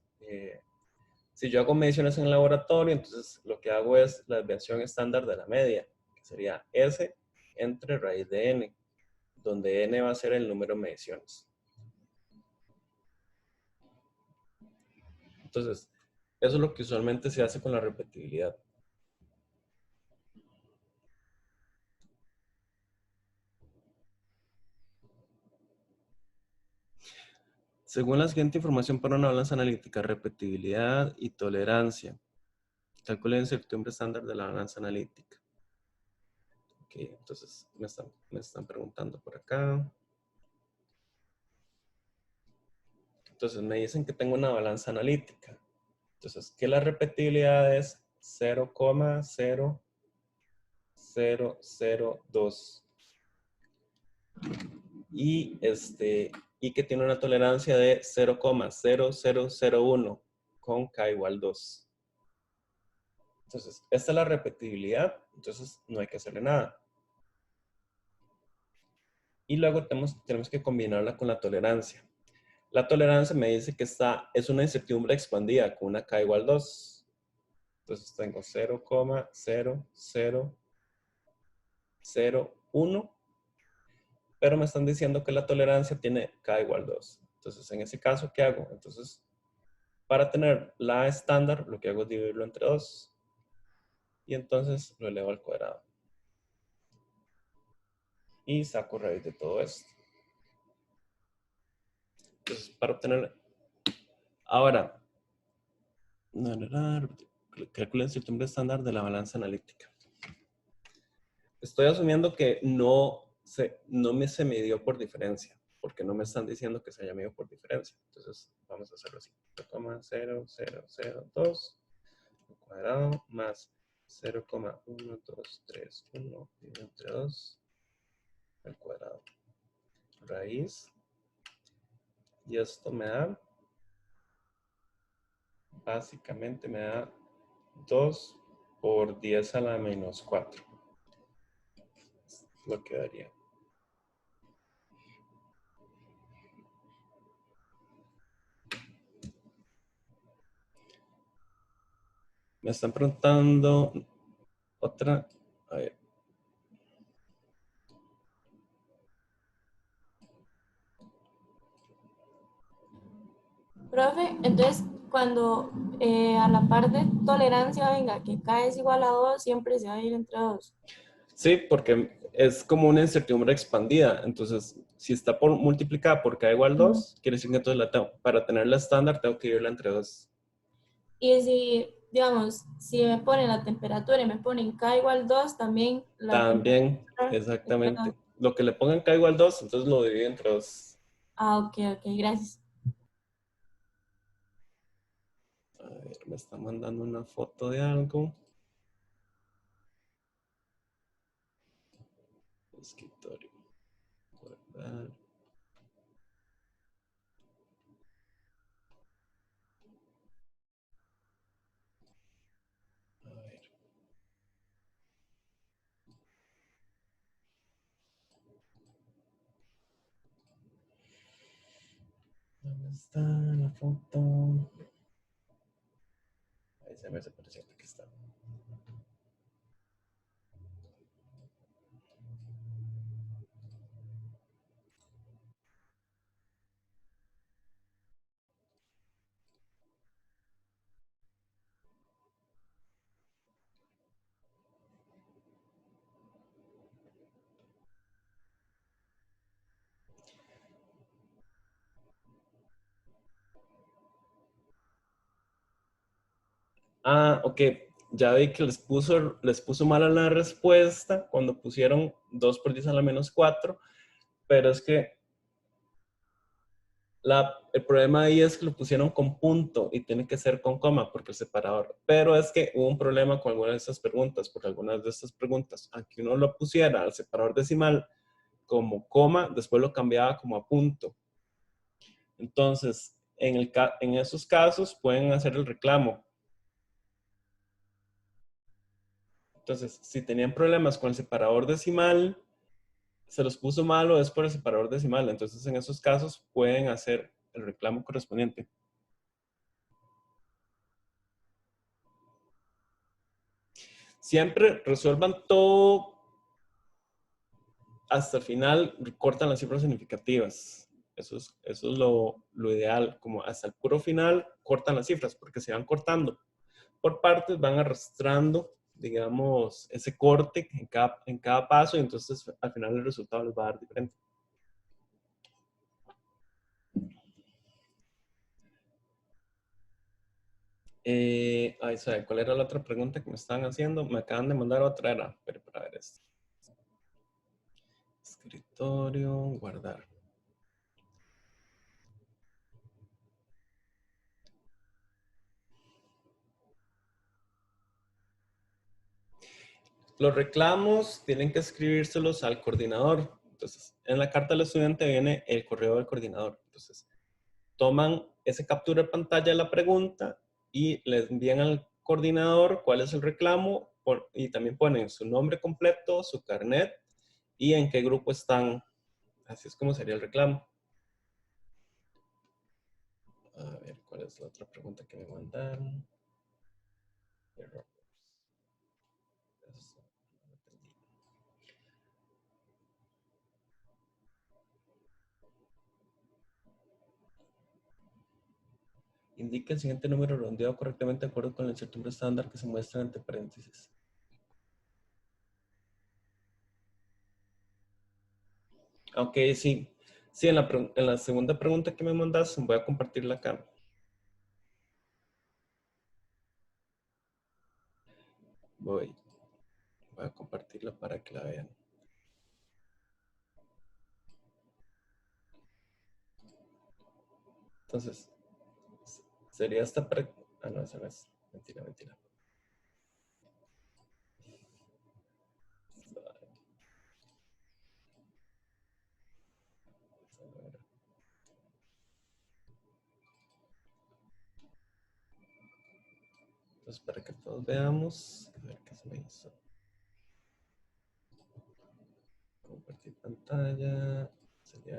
si yo hago mediciones en el laboratorio, entonces lo que hago es la desviación estándar de la media, que sería S entre raíz de n, donde n va a ser el número de mediciones. Entonces, eso es lo que usualmente se hace con la repetibilidad. Según la siguiente información para una balanza analítica, repetibilidad y tolerancia. Calcule la incertidumbre estándar de la balanza analítica. Ok, entonces me están preguntando por acá. Entonces me dicen que tengo una balanza analítica. Entonces, que la repetibilidad es 0,0002. Y, y que tiene una tolerancia de 0,0001 con K igual 2. Entonces, esta es la repetibilidad, entonces no hay que hacerle nada. Y luego tenemos que combinarla con la tolerancia. La tolerancia me dice que es una incertidumbre expandida con una K igual 2. Entonces tengo 0,0001, pero me están diciendo que la tolerancia tiene K igual 2. Entonces, en ese caso, ¿qué hago? Entonces, para tener la estándar, lo que hago es dividirlo entre 2. Y entonces lo elevo al cuadrado. Y saco raíz de todo esto. Entonces, para obtener... Ahora, calcula la incertidumbre estándar de la balanza analítica. Estoy asumiendo que no se midió por diferencia, porque no me están diciendo que se haya medido por diferencia. Entonces, vamos a hacerlo así. 0,0002 al cuadrado más 0,1231 dividido entre 2 al cuadrado. Raíz. Y esto me da, básicamente me da 2 por 10 a la menos 4. Es lo que daría. Me están preguntando otra. A ver. Profe, entonces cuando a la par de tolerancia venga que K es igual a 2, siempre se va a ir entre 2. Sí, porque es como una incertidumbre expandida. Entonces, si está multiplicada por K igual 2, quiere decir que entonces para tenerla estándar tengo que dividirla entre 2. Y si, digamos, si me ponen la temperatura y me ponen K igual 2, también la También, temperatura. exactamente. Lo que le pongan K igual 2, entonces lo divido entre 2. Ah, ok, gracias. A ver, me está mandando una foto de algo. Escritorio. Guardar. A ver. ¿Dónde está la foto? Ahí se me desapareció. Aquí está. Ah, ok. Ya vi que les puso mal a la respuesta cuando pusieron 2 por 10 a la menos 4, pero es que el problema ahí es que lo pusieron con punto y tiene que ser con coma porque el separador. Pero es que hubo un problema con algunas de estas preguntas, porque algunas de estas preguntas, aunque uno lo pusiera al separador decimal como coma, después lo cambiaba como a punto. Entonces, en esos casos pueden hacer el reclamo. Entonces, si tenían problemas con el separador decimal, se los puso mal o es por el separador decimal. Entonces, en esos casos pueden hacer el reclamo correspondiente. Siempre resuelvan todo hasta el final, cortan las cifras significativas. Eso es lo ideal. Como hasta el puro final cortan las cifras, porque se van cortando por partes, van arrastrando, digamos, ese corte en cada paso, y entonces al final el resultado les va a dar diferente. ¿Cuál era la otra pregunta que me estaban haciendo? Me acaban de mandar otra, era, pero para ver esto. Escritorio, guardar. Los reclamos tienen que escribírselos al coordinador. Entonces, en la carta del estudiante viene el correo del coordinador. Entonces, toman esa captura de pantalla de la pregunta y les envían al coordinador cuál es el reclamo y también ponen su nombre completo, su carnet y en qué grupo están. Así es como sería el reclamo. A ver, ¿cuál es la otra pregunta que me mandaron? Indica el siguiente número redondeado correctamente de acuerdo con la incertidumbre estándar que se muestra entre paréntesis. Ok, sí. Sí, en la segunda pregunta que me mandas, voy a compartirla acá. Voy a compartirla para que la vean. Entonces, sería esta pregunta. Ah, no, esa no es. Mentira, mentira. Entonces, para que todos veamos, a ver qué se me hizo. Compartir pantalla. Sería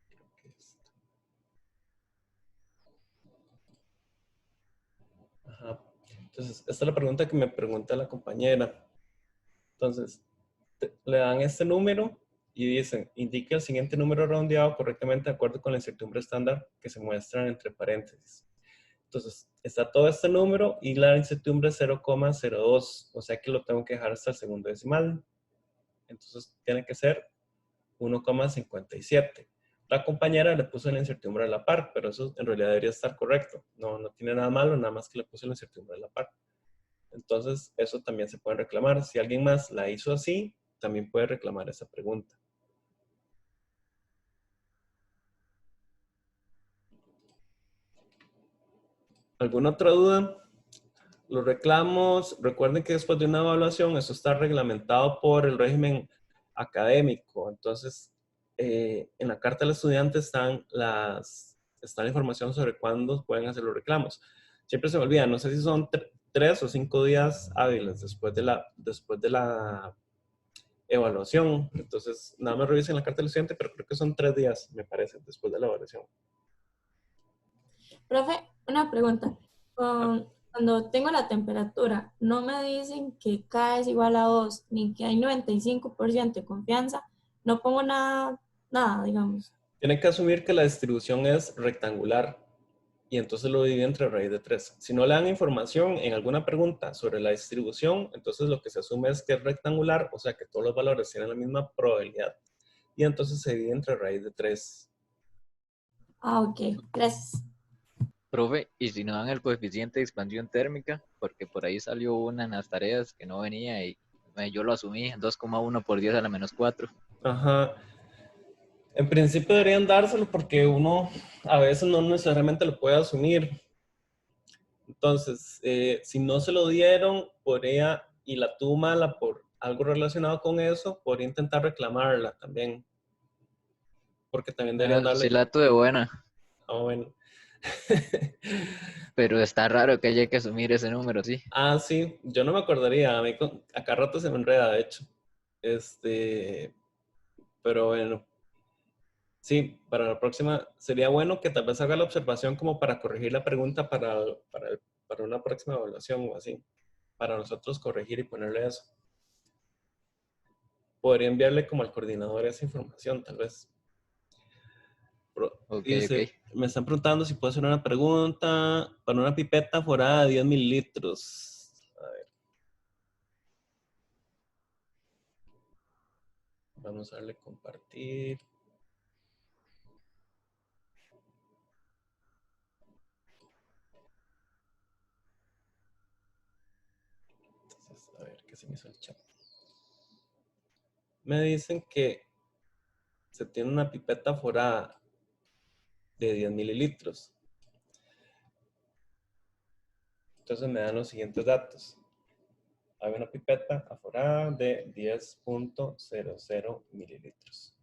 creo que esto. Ajá. Entonces, esta es la pregunta que me pregunta la compañera. Entonces, le dan este número y dicen, indique el siguiente número redondeado correctamente de acuerdo con la incertidumbre estándar que se muestran entre paréntesis. Entonces, está todo este número y la incertidumbre es 0,02, o sea que lo tengo que dejar hasta el segundo decimal. Entonces, tiene que ser 1,57. La compañera le puso la incertidumbre a la par, pero eso en realidad debería estar correcto. No tiene nada malo, nada más que le puse la incertidumbre a la par. Entonces, eso también se puede reclamar. Si alguien más la hizo así, también puede reclamar esa pregunta. ¿Alguna otra duda? Los reclamos, recuerden que después de una evaluación, eso está reglamentado por el régimen académico. Entonces, en la carta del estudiante está la información sobre cuándo pueden hacer los reclamos. Siempre se me olvida, no sé si son 3 o 5 días hábiles después de la evaluación. Entonces, nada más revisen la carta del estudiante, pero creo que son 3 días, me parece, después de la evaluación. Profe, una pregunta. Cuando tengo la temperatura, no me dicen que K es igual a 2, ni que hay 95% de confianza. No pongo nada, digamos. Tienen que asumir que la distribución es rectangular y entonces lo divide entre raíz de 3. Si no le dan información en alguna pregunta sobre la distribución, entonces lo que se asume es que es rectangular, o sea que todos los valores tienen la misma probabilidad. Y entonces se divide entre raíz de 3. Ah, ok. Gracias. Profe, y si no dan el coeficiente de expansión térmica, porque por ahí salió una en las tareas que no venía y yo lo asumí, 2,1 por 10 a la menos 4. Ajá. En principio deberían dárselo porque uno a veces no necesariamente lo puede asumir. Entonces, si no se lo dieron, podría, y la tuvo mala por algo relacionado con eso, podría intentar reclamarla también. Porque también deberían Sí darle. la tuve buena, Ah, bueno. pero está raro que haya que asumir ese número, sí. Ah, sí, yo no me acordaría. A mí acá rato se me enreda, de hecho. Pero bueno. Sí, para la próxima sería bueno que tal vez haga la observación como para corregir la pregunta para una próxima evaluación o así. Para nosotros corregir y ponerle eso. Podría enviarle como al coordinador esa información, tal vez. Ok, Dice, me están preguntando si puedo hacer una pregunta para una pipeta forada de 10 mililitros. A ver. Vamos a darle compartir. Entonces, a ver, ¿qué se me hizo el chat? Me dicen que se tiene una pipeta forada de 10 mililitros. Entonces me dan los siguientes datos. Hay una pipeta aforada de 10.00 mililitros.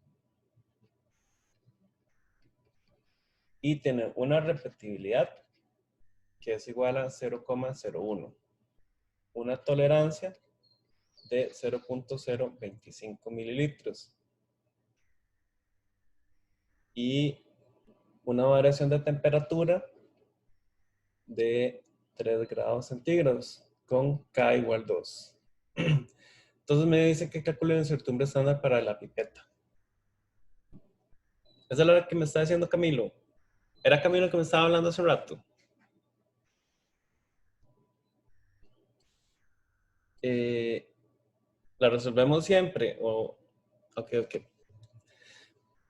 Y tiene una repetibilidad que es igual a 0,01. Una tolerancia de 0.025 mililitros. Y una variación de temperatura de 3 grados centígrados con K igual 2. Entonces me dice que calcule la incertidumbre estándar para la pipeta. Esa es la que me está diciendo Camilo. ¿Era Camilo que me estaba hablando hace un rato? ¿La resolvemos siempre? Ok.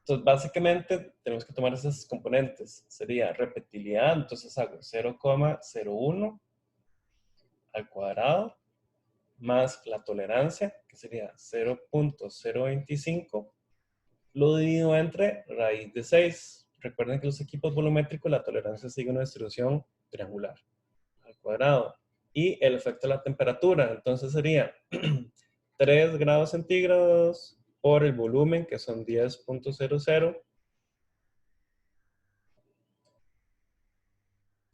Entonces, básicamente, tenemos que tomar esas componentes. Sería repetibilidad, entonces hago 0,01 al cuadrado más la tolerancia, que sería 0.025, lo divido entre raíz de 6. Recuerden que los equipos volumétricos, la tolerancia sigue una distribución triangular al cuadrado. Y el efecto de la temperatura, entonces sería 3 grados centígrados por el volumen, que son 10.00,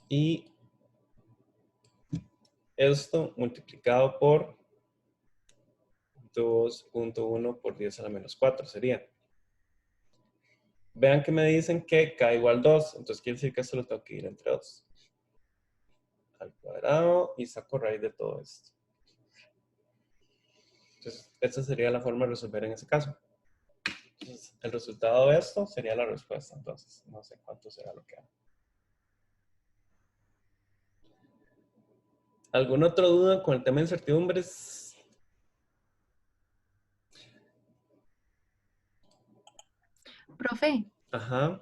y esto multiplicado por 2.1 por 10 a la menos 4 sería. Vean que me dicen que K igual 2, entonces quiere decir que esto lo tengo que ir entre 2 al cuadrado y saco raíz de todo esto. Entonces, esta sería la forma de resolver en ese caso. Entonces, el resultado de esto sería la respuesta. Entonces, no sé cuánto será lo que hago. ¿Alguna otra duda con el tema de incertidumbres? Profe, Ajá.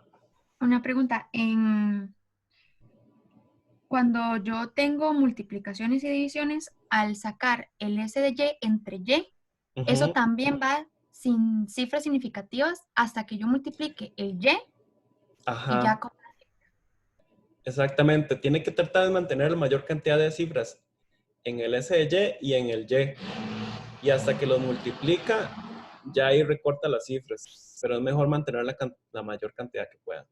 una pregunta. Cuando yo tengo multiplicaciones y divisiones, al sacar el S de Y entre Y, eso Ujú. también va sin cifras significativas hasta que yo multiplique el Y y Ajá. ya. Exactamente. Tiene que tratar de mantener la mayor cantidad de cifras en el S de Y y en el Y. Y hasta que los multiplica, ya ahí recorta las cifras. Pero es mejor mantener la mayor cantidad que pueda,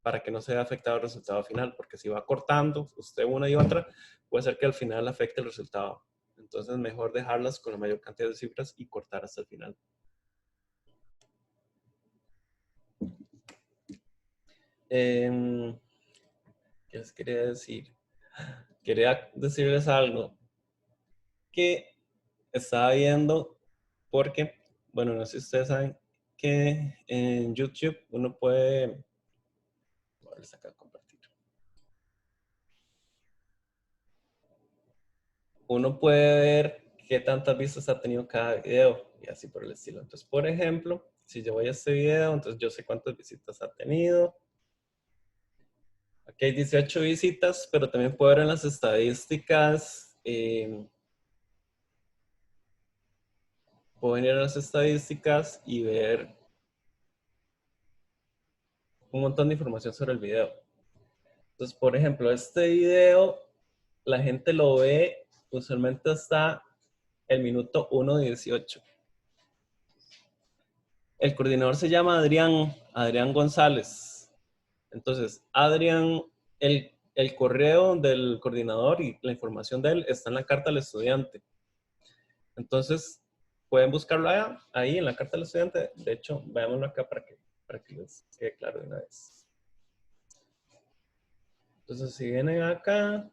para que no se vea afectado el resultado final, porque si va cortando usted una y otra, puede ser que al final afecte el resultado. Entonces, mejor dejarlas con la mayor cantidad de cifras y cortar hasta el final. ¿Qué les quería decir? Quería decirles algo que estaba viendo, porque, bueno, no sé si ustedes saben que en YouTube uno puede... Voy a sacar compartir. Uno puede ver qué tantas vistas ha tenido cada video y así por el estilo. Entonces, por ejemplo, si yo voy a este video, entonces yo sé cuántas visitas ha tenido. Aquí hay 18 visitas, pero también puedo ver en las estadísticas. Puedo venir a las estadísticas y ver un montón de información sobre el video. Entonces, por ejemplo, este video, la gente lo ve usualmente hasta el minuto 1:18. El coordinador se llama Adrián González. Entonces, Adrián, el correo del coordinador y la información de él está en la carta al estudiante. Entonces, pueden buscarlo ahí en la carta del estudiante. De hecho, veámoslo acá para que les quede claro de una vez. Entonces, si vienen acá,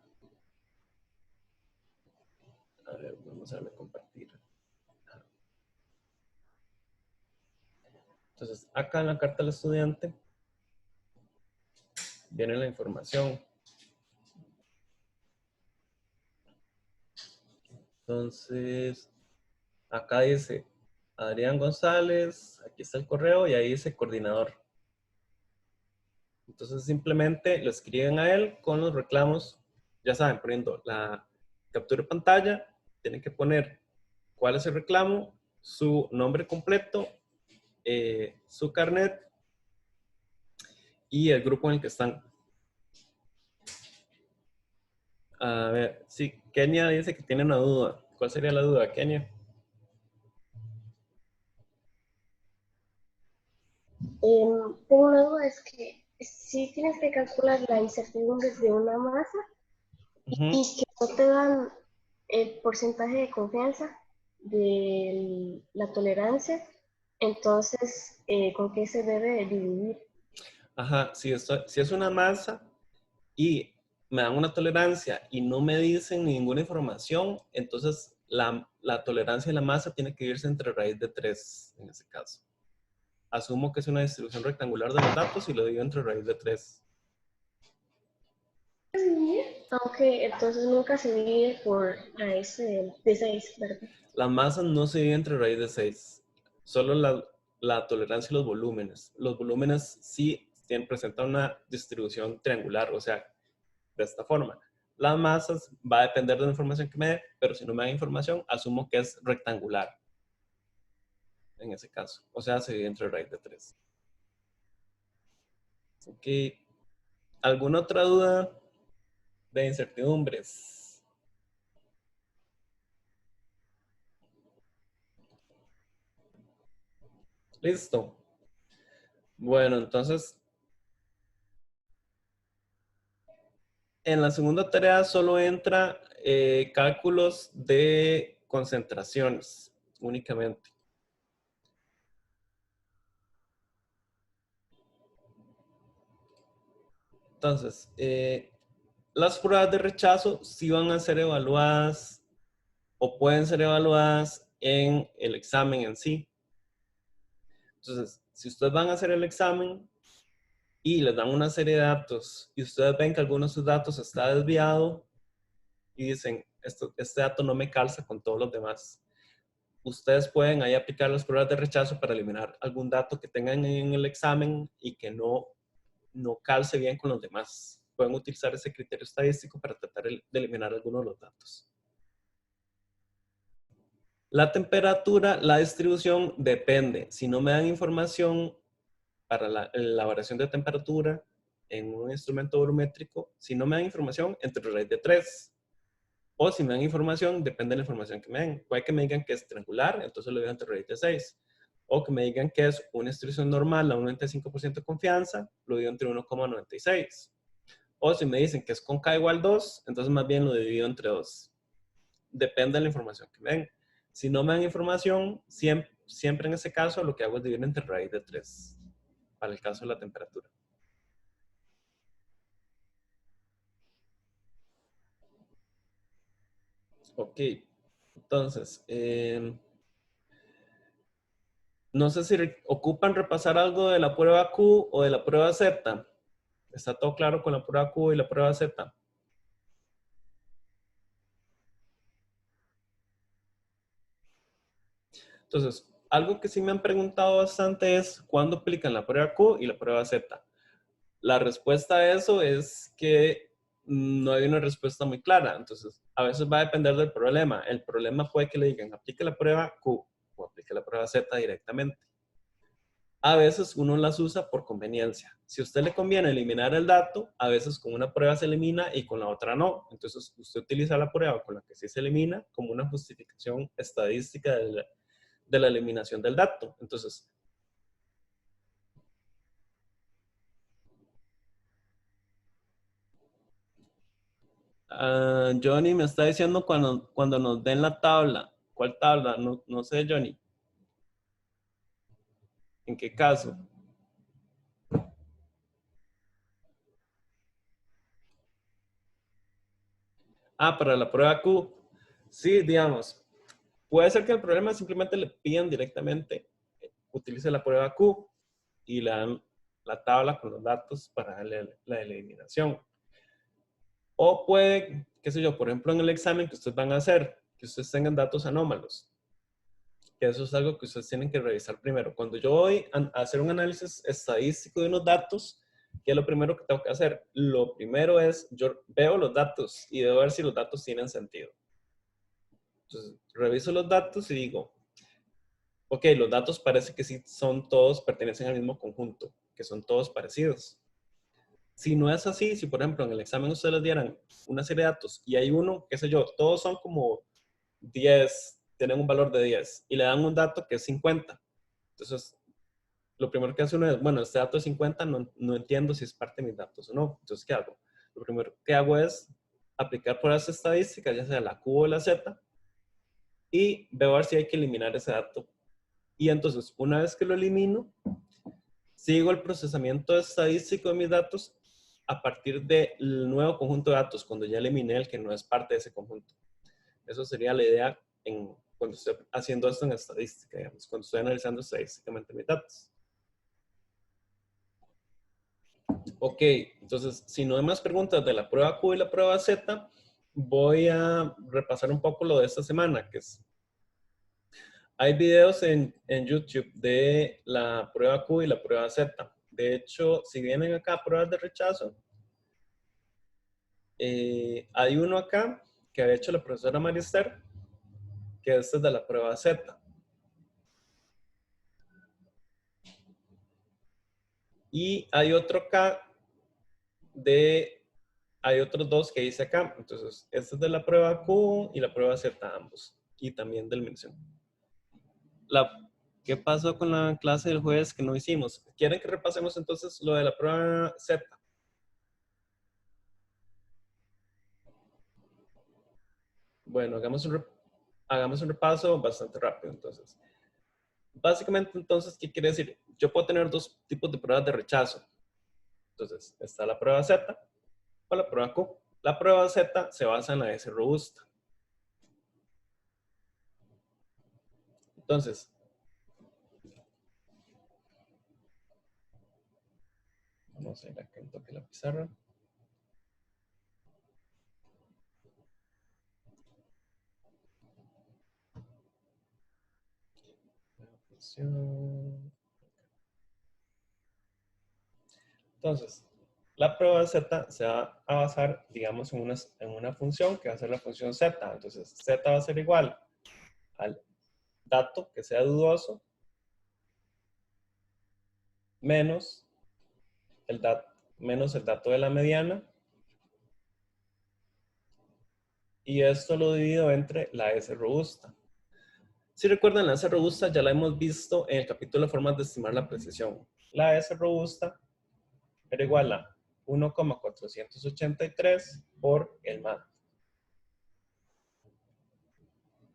a ver, vamos a darle compartir. Entonces, acá en la carta del estudiante, viene la información. Entonces, acá dice Adrián González, aquí está el correo y ahí dice coordinador. Entonces simplemente lo escriben a él con los reclamos, ya saben, poniendo la captura de pantalla, tienen que poner cuál es el reclamo, su nombre completo, su carnet y el grupo en el que están. A ver, sí, Kenia dice que tiene una duda. ¿Cuál sería la duda, Kenia? Tengo una duda, es que si tienes que calcular la incertidumbre de una masa y que no te dan el porcentaje de confianza de la tolerancia, entonces, ¿con qué se debe dividir? Ajá, si es una masa y me dan una tolerancia y no me dicen ninguna información, entonces la tolerancia de la masa tiene que irse entre raíz de 3 en ese caso. Asumo que es una distribución rectangular de los datos y lo divido entre raíz de 3. Aunque entonces nunca se divide por raíz de 6, ¿verdad? La masa no se divide entre raíz de 6. Solo la tolerancia y los volúmenes. Los volúmenes sí presentan una distribución triangular, o sea, de esta forma. Las masas va a depender de la información que me dé, pero si no me da información, asumo que es rectangular. En ese caso. O sea, se divide entre raíz de 3. Ok. ¿Alguna otra duda de incertidumbres? Listo. Bueno, entonces, en la segunda tarea solo entra cálculos de concentraciones únicamente. Entonces, las pruebas de rechazo sí van a ser evaluadas o pueden ser evaluadas en el examen en sí. Entonces, si ustedes van a hacer el examen y les dan una serie de datos y ustedes ven que alguno de sus datos está desviado y dicen, este dato no me calza con todos los demás, ustedes pueden ahí aplicar las pruebas de rechazo para eliminar algún dato que tengan en el examen y que no calce bien con los demás. Pueden utilizar ese criterio estadístico para tratar de eliminar algunos de los datos. La temperatura, la distribución depende. Si no me dan información para la variación de temperatura en un instrumento volumétrico, si no me dan información, entre raíz de 3. O si me dan información, depende de la información que me den. Puede que me digan que es triangular, entonces lo digo entre raíz de 6. O que me digan que es una distribución normal a un 95% de confianza, lo divido entre 1,96. O si me dicen que es con K igual 2, entonces más bien lo divido entre 2. Depende de la información que me den. Si no me dan información, siempre en ese caso lo que hago es dividir entre raíz de 3, para el caso de la temperatura. Ok, entonces, no sé si ocupan repasar algo de la prueba Q o de la prueba Z. ¿Está todo claro con la prueba Q y la prueba Z? Entonces, algo que sí me han preguntado bastante es ¿cuándo aplican la prueba Q y la prueba Z? La respuesta a eso es que no hay una respuesta muy clara. Entonces, a veces va a depender del problema. El problema puede que le digan aplique la prueba Q o aplique la prueba Z directamente. A veces uno las usa por conveniencia. Si a usted le conviene eliminar el dato, a veces con una prueba se elimina y con la otra no. Entonces, usted utiliza la prueba con la que sí se elimina como una justificación estadística de la eliminación del dato. Entonces, Johnny me está diciendo cuando nos den la tabla. ¿Cuál tabla? No sé, Johnny. ¿En qué caso? Para la prueba Q. Sí, digamos. Puede ser que el problema simplemente le pidan directamente, utilice la prueba Q y le dan la tabla con los datos para darle la eliminación. O puede, qué sé yo, por ejemplo, en el examen que ustedes van a hacer, que ustedes tengan datos anómalos. Que eso es algo que ustedes tienen que revisar primero. Cuando yo voy a hacer un análisis estadístico de unos datos, ¿qué es lo primero que tengo que hacer? Lo primero es, yo veo los datos y debo ver si los datos tienen sentido. Entonces, reviso los datos y digo, ok, los datos parece que sí son todos, pertenecen al mismo conjunto, que son todos parecidos. Si no es así, si por ejemplo en el examen ustedes les dieran una serie de datos y hay uno, qué sé yo, todos son como 10, tienen un valor de 10 y le dan un dato que es 50. Entonces, lo primero que hace uno es, bueno, este dato de 50 no entiendo si es parte de mis datos o no. Entonces, ¿qué hago? Lo primero que hago es aplicar pruebas estadísticas, ya sea la Q o la Z, y veo a ver si hay que eliminar ese dato. Y entonces, una vez que lo elimino, sigo el procesamiento estadístico de mis datos a partir del nuevo conjunto de datos, cuando ya eliminé el que no es parte de ese conjunto. Eso sería la idea cuando estoy haciendo esto en estadística, digamos, cuando estoy analizando estadísticamente mis datos. Ok, entonces, si no hay más preguntas de la prueba Q y la prueba Z, voy a repasar un poco lo de esta semana, que es, hay videos en YouTube de la prueba Q y la prueba Z. De hecho, si vienen acá a pruebas de rechazo, hay uno acá que ha hecho la profesora Marister, que este es de la prueba Z. Y hay otro acá hay otros dos que hice acá. Entonces, este es de la prueba Q y la prueba Z ambos. Y también del mención. ¿Qué pasó con la clase del jueves que no hicimos? ¿Quieren que repasemos entonces lo de la prueba Z? Bueno, hagamos un repaso bastante rápido entonces. Básicamente entonces, ¿qué quiere decir? Yo puedo tener dos tipos de pruebas de rechazo. Entonces, está la prueba Z o la prueba Q. La prueba Z se basa en la S robusta. Entonces, vamos a ir acá un toque la pizarra. Entonces, la prueba Z se va a basar, digamos, en una función que va a ser la función Z. Entonces, Z va a ser igual al dato que sea dudoso menos el dato de la mediana. Y esto lo divido entre la S robusta. Si recuerdan, la S robusta ya la hemos visto en el capítulo de formas de estimar la precisión. La S robusta era igual a 1,483 por el MAD.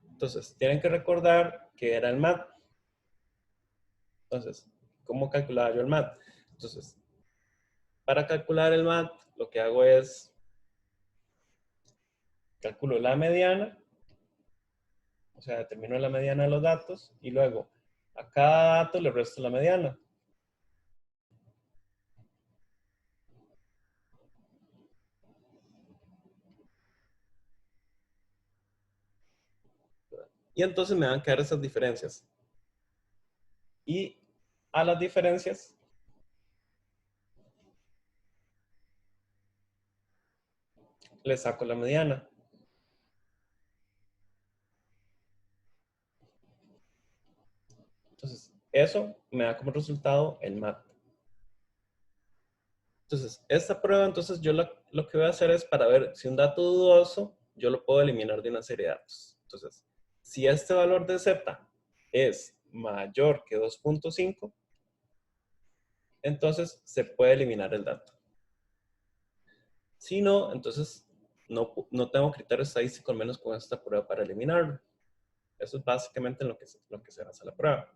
Entonces, tienen que recordar que era el MAD. Entonces, ¿cómo calculaba yo el MAD? Entonces, para calcular el MAD, lo que hago es calculo la mediana, o sea, determino la mediana de los datos y luego a cada dato le resto la mediana. Y entonces me van a quedar esas diferencias. Y a las diferencias le saco la mediana. Entonces, eso me da como resultado el MAD. Entonces, esta prueba, entonces yo lo que voy a hacer es para ver si un dato dudoso, yo lo puedo eliminar de una serie de datos. Entonces, si este valor de Z es mayor que 2.5, entonces se puede eliminar el dato. Si no, entonces no tengo criterio estadístico, al menos con esta prueba para eliminarlo. Eso es básicamente en lo que se basa la prueba.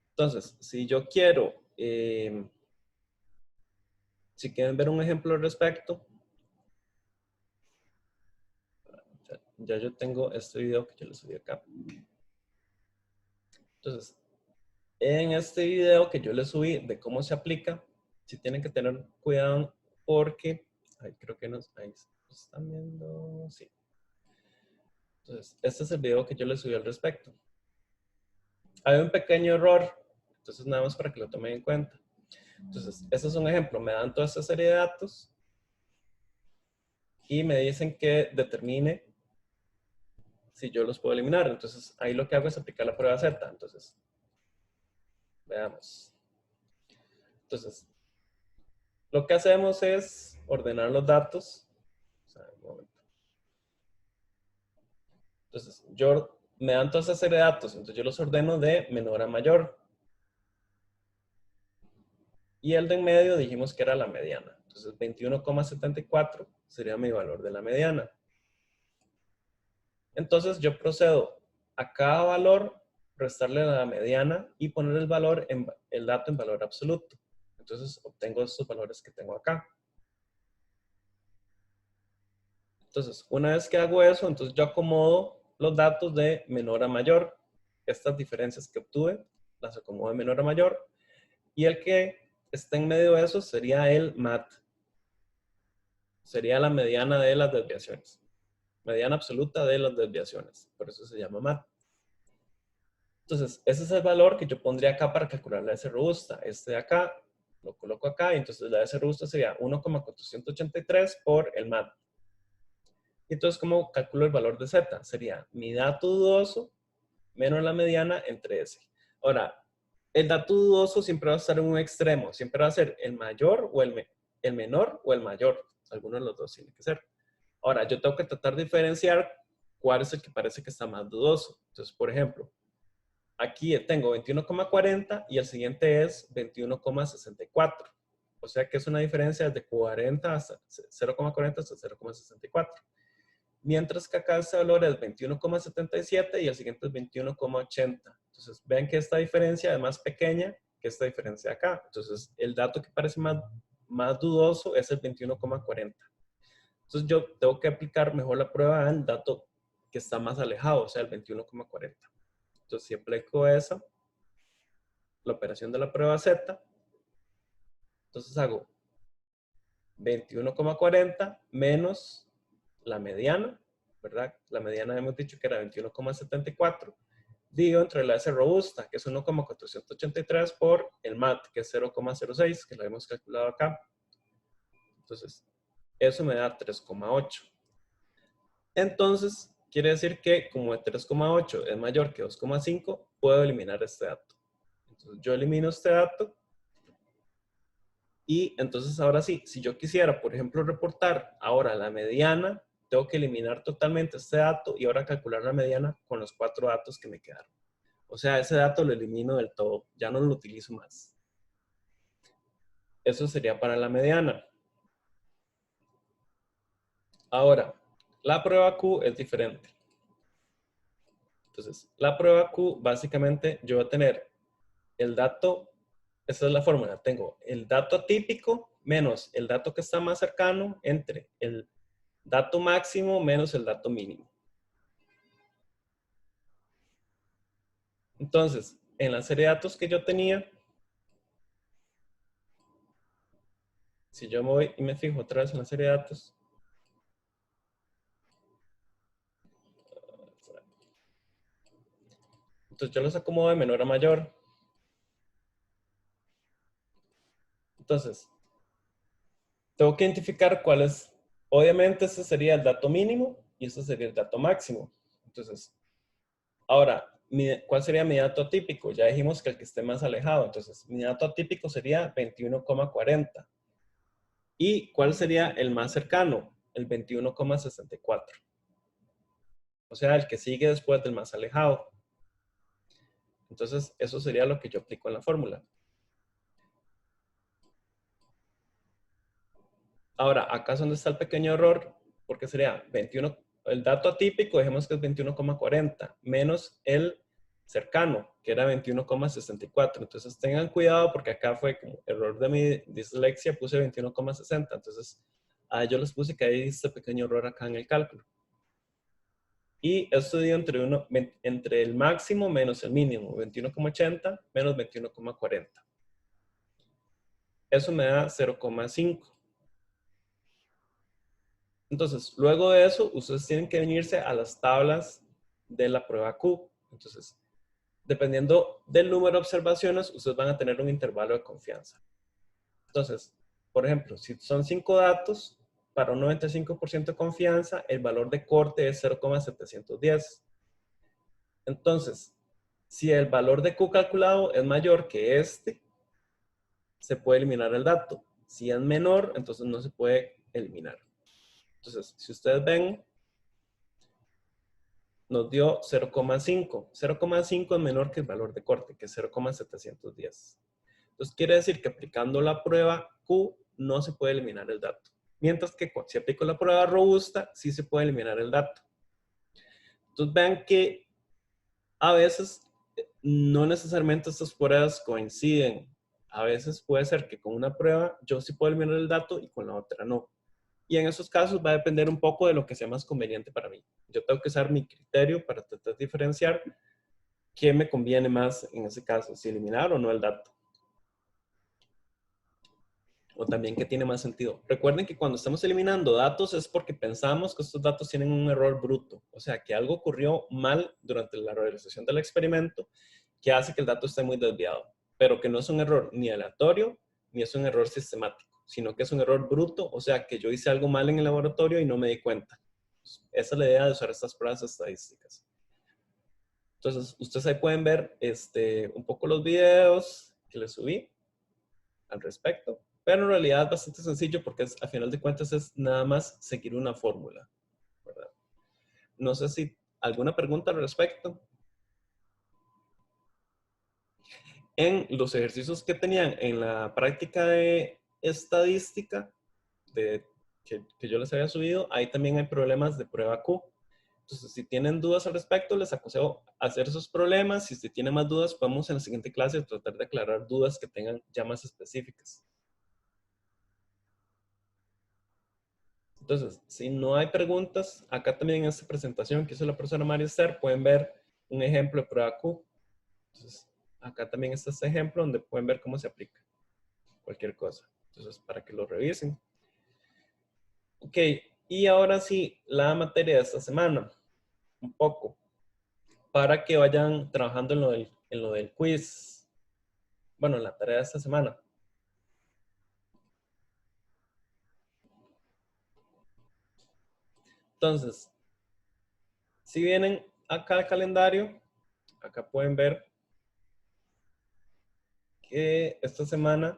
Entonces, si yo quiero, si quieren ver un ejemplo al respecto, ya yo tengo este video que yo les subí acá. Entonces, En este video que yo les subí de cómo se aplica, sí tienen que tener cuidado porque, ay, creo que ahí están viendo, sí. Entonces, este es el video que yo les subí al respecto. Hay un pequeño error, entonces nada más para que lo tomen en cuenta. Entonces, este es un ejemplo, me dan toda esta serie de datos y me dicen que determine si yo los puedo eliminar. Entonces, ahí lo que hago es aplicar la prueba Z. Entonces, veamos. Entonces, lo que hacemos es ordenar los datos. O sea, un momento. Entonces, me dan toda esa serie de datos, entonces yo los ordeno de menor a mayor. Y el de en medio dijimos que era la mediana. Entonces, 21,74 sería mi valor de la mediana. Entonces, yo procedo a cada valor, restarle la mediana y poner el dato en valor absoluto. Entonces, obtengo estos valores que tengo acá. Entonces, una vez que hago eso, entonces yo acomodo los datos de menor a mayor. Estas diferencias que obtuve, las acomodo de menor a mayor. Y el que está en medio de eso sería el MAT. Sería la mediana de las desviaciones. Mediana absoluta de las desviaciones. Por eso se llama MAT. Entonces, ese es el valor que yo pondría acá para calcular la S robusta. Este de acá, lo coloco acá, y entonces la S robusta sería 1,483 por el MAT. Y entonces, ¿cómo calculo el valor de Z? Sería mi dato dudoso menos la mediana entre S. Ahora, el dato dudoso siempre va a estar en un extremo. Siempre va a ser el mayor o el menor o el mayor. Alguno de los dos tiene que ser. Ahora, yo tengo que tratar de diferenciar cuál es el que parece que está más dudoso. Entonces, por ejemplo, aquí tengo 21,40 y el siguiente es 21,64. O sea que es una diferencia de 40 hasta 0,40 hasta 0,64. Mientras que acá este valor es 21,77 y el siguiente es 21,80. Entonces, vean que esta diferencia es más pequeña que esta diferencia acá. Entonces, el dato que parece más dudoso es el 21,40. Entonces, yo tengo que aplicar mejor la prueba al dato que está más alejado, o sea, el 21,40. Entonces, si aplico esa, la operación de la prueba Z, entonces hago 21,40 menos la mediana, ¿verdad? La mediana hemos dicho que era 21,74. Digo entre la S robusta, que es 1,483 por el MAT, que es 0,06, que lo hemos calculado acá. Entonces, eso me da 3,8. Entonces, quiere decir que como el 3,8 es mayor que 2,5, puedo eliminar este dato. Entonces, yo elimino este dato. Y entonces, ahora sí, si yo quisiera, por ejemplo, reportar ahora la mediana, tengo que eliminar totalmente este dato y ahora calcular la mediana con los 4 datos que me quedaron. O sea, ese dato lo elimino del todo, ya no lo utilizo más. Eso sería para la mediana. Ahora, la prueba Q es diferente. Entonces, la prueba Q, básicamente, yo voy a tener el dato, esa es la fórmula, tengo el dato atípico menos el dato que está más cercano entre el dato máximo menos el dato mínimo. Entonces, en la serie de datos que yo tenía, si yo me voy y me fijo otra vez en la serie de datos, entonces yo los acomodo de menor a mayor. Entonces, tengo que identificar cuál es, obviamente ese sería el dato mínimo y este sería el dato máximo. Entonces, ahora, ¿cuál sería mi dato atípico? Ya dijimos que el que esté más alejado. Entonces, mi dato atípico sería 21,40. ¿Y cuál sería el más cercano? El 21,64. O sea, el que sigue después del más alejado. Entonces, eso sería lo que yo aplico en la fórmula. Ahora, acá es donde está el pequeño error, porque sería 21, el dato atípico, dejemos que es 21,40, menos el cercano, que era 21,64. Entonces, tengan cuidado, porque acá fue como error de mi dislexia, puse 21,60. Entonces, yo les puse que hay este pequeño error acá en el cálculo. Y esto dio entre el máximo menos el mínimo, 21,80 menos 21,40. Eso me da 0,5. Entonces, luego de eso, ustedes tienen que venirse a las tablas de la prueba Q. Entonces, dependiendo del número de observaciones, ustedes van a tener un intervalo de confianza. Entonces, por ejemplo, si son 5 datos, para un 95% de confianza, el valor de corte es 0,710. Entonces, si el valor de Q calculado es mayor que este, se puede eliminar el dato. Si es menor, entonces no se puede eliminar. Entonces, si ustedes ven, nos dio 0,5. 0,5 es menor que el valor de corte, que es 0,710. Entonces, quiere decir que aplicando la prueba Q, no se puede eliminar el dato. Mientras que si aplico la prueba robusta, sí se puede eliminar el dato. Entonces, vean que a veces no necesariamente estas pruebas coinciden. A veces puede ser que con una prueba yo sí puedo eliminar el dato y con la otra no. Y en esos casos va a depender un poco de lo que sea más conveniente para mí. Yo tengo que usar mi criterio para tratar de diferenciar qué me conviene más en ese caso, si eliminar o no el dato. O también qué tiene más sentido. Recuerden que cuando estamos eliminando datos es porque pensamos que estos datos tienen un error bruto. O sea, que algo ocurrió mal durante la realización del experimento que hace que el dato esté muy desviado. Pero que no es un error ni aleatorio ni es un error sistemático, sino que es un error bruto, o sea, que yo hice algo mal en el laboratorio y no me di cuenta. Esa es la idea de usar estas pruebas estadísticas. Entonces, ustedes ahí pueden ver un poco los videos que les subí al respecto. Pero en realidad es bastante sencillo porque a final de cuentas es nada más seguir una fórmula, ¿verdad? No sé si alguna pregunta al respecto. En los ejercicios que tenían en la práctica de estadística que yo les había subido, ahí también hay problemas de prueba Q. Entonces, si tienen dudas al respecto, les aconsejo hacer esos problemas. Y si tienen más dudas, podemos en la siguiente clase tratar de aclarar dudas que tengan ya más específicas. Entonces, si no hay preguntas, acá también en esta presentación que hizo la profesora María Esther, pueden ver un ejemplo de prueba Q. Entonces, acá también está este ejemplo donde pueden ver cómo se aplica cualquier cosa. Entonces, para que lo revisen. Ok, y ahora sí, la materia de esta semana. Un poco. Para que vayan trabajando en lo del quiz. Bueno, en la tarea de esta semana. Entonces, si vienen acá al calendario, acá pueden ver que esta semana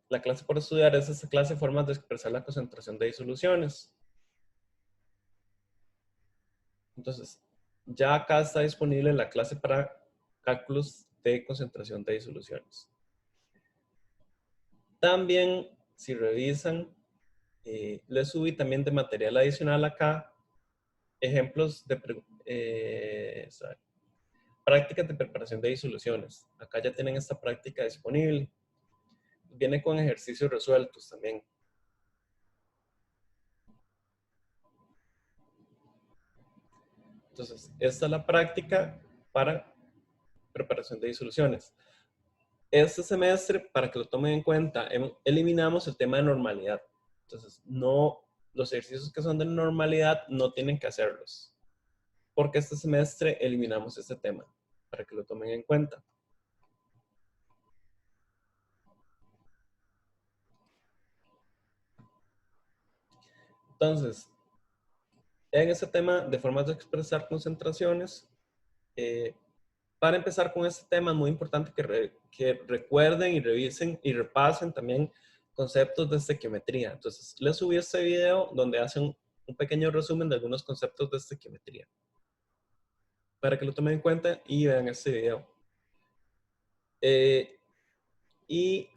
la clase por estudiar es esta clase de formas de expresar la concentración de disoluciones. Entonces, ya acá está disponible la clase para cálculos de concentración de disoluciones. También, si revisan, les subí también de material adicional acá ejemplos de prácticas de preparación de disoluciones. Acá ya tienen esta práctica disponible. Viene con ejercicios resueltos también. Entonces, esta es la práctica para preparación de disoluciones. Este semestre, para que lo tomen en cuenta, eliminamos el tema de normalidad. Entonces, los ejercicios que son de normalidad no tienen que hacerlos. Porque este semestre eliminamos este tema, para que lo tomen en cuenta. Entonces, en este tema de formas de expresar concentraciones, para empezar con este tema es muy importante que recuerden y revisen y repasen también conceptos de estequiometría. Entonces, les subí este video donde hacen un pequeño resumen de algunos conceptos de estequiometría. Para que lo tomen en cuenta y vean este video. Y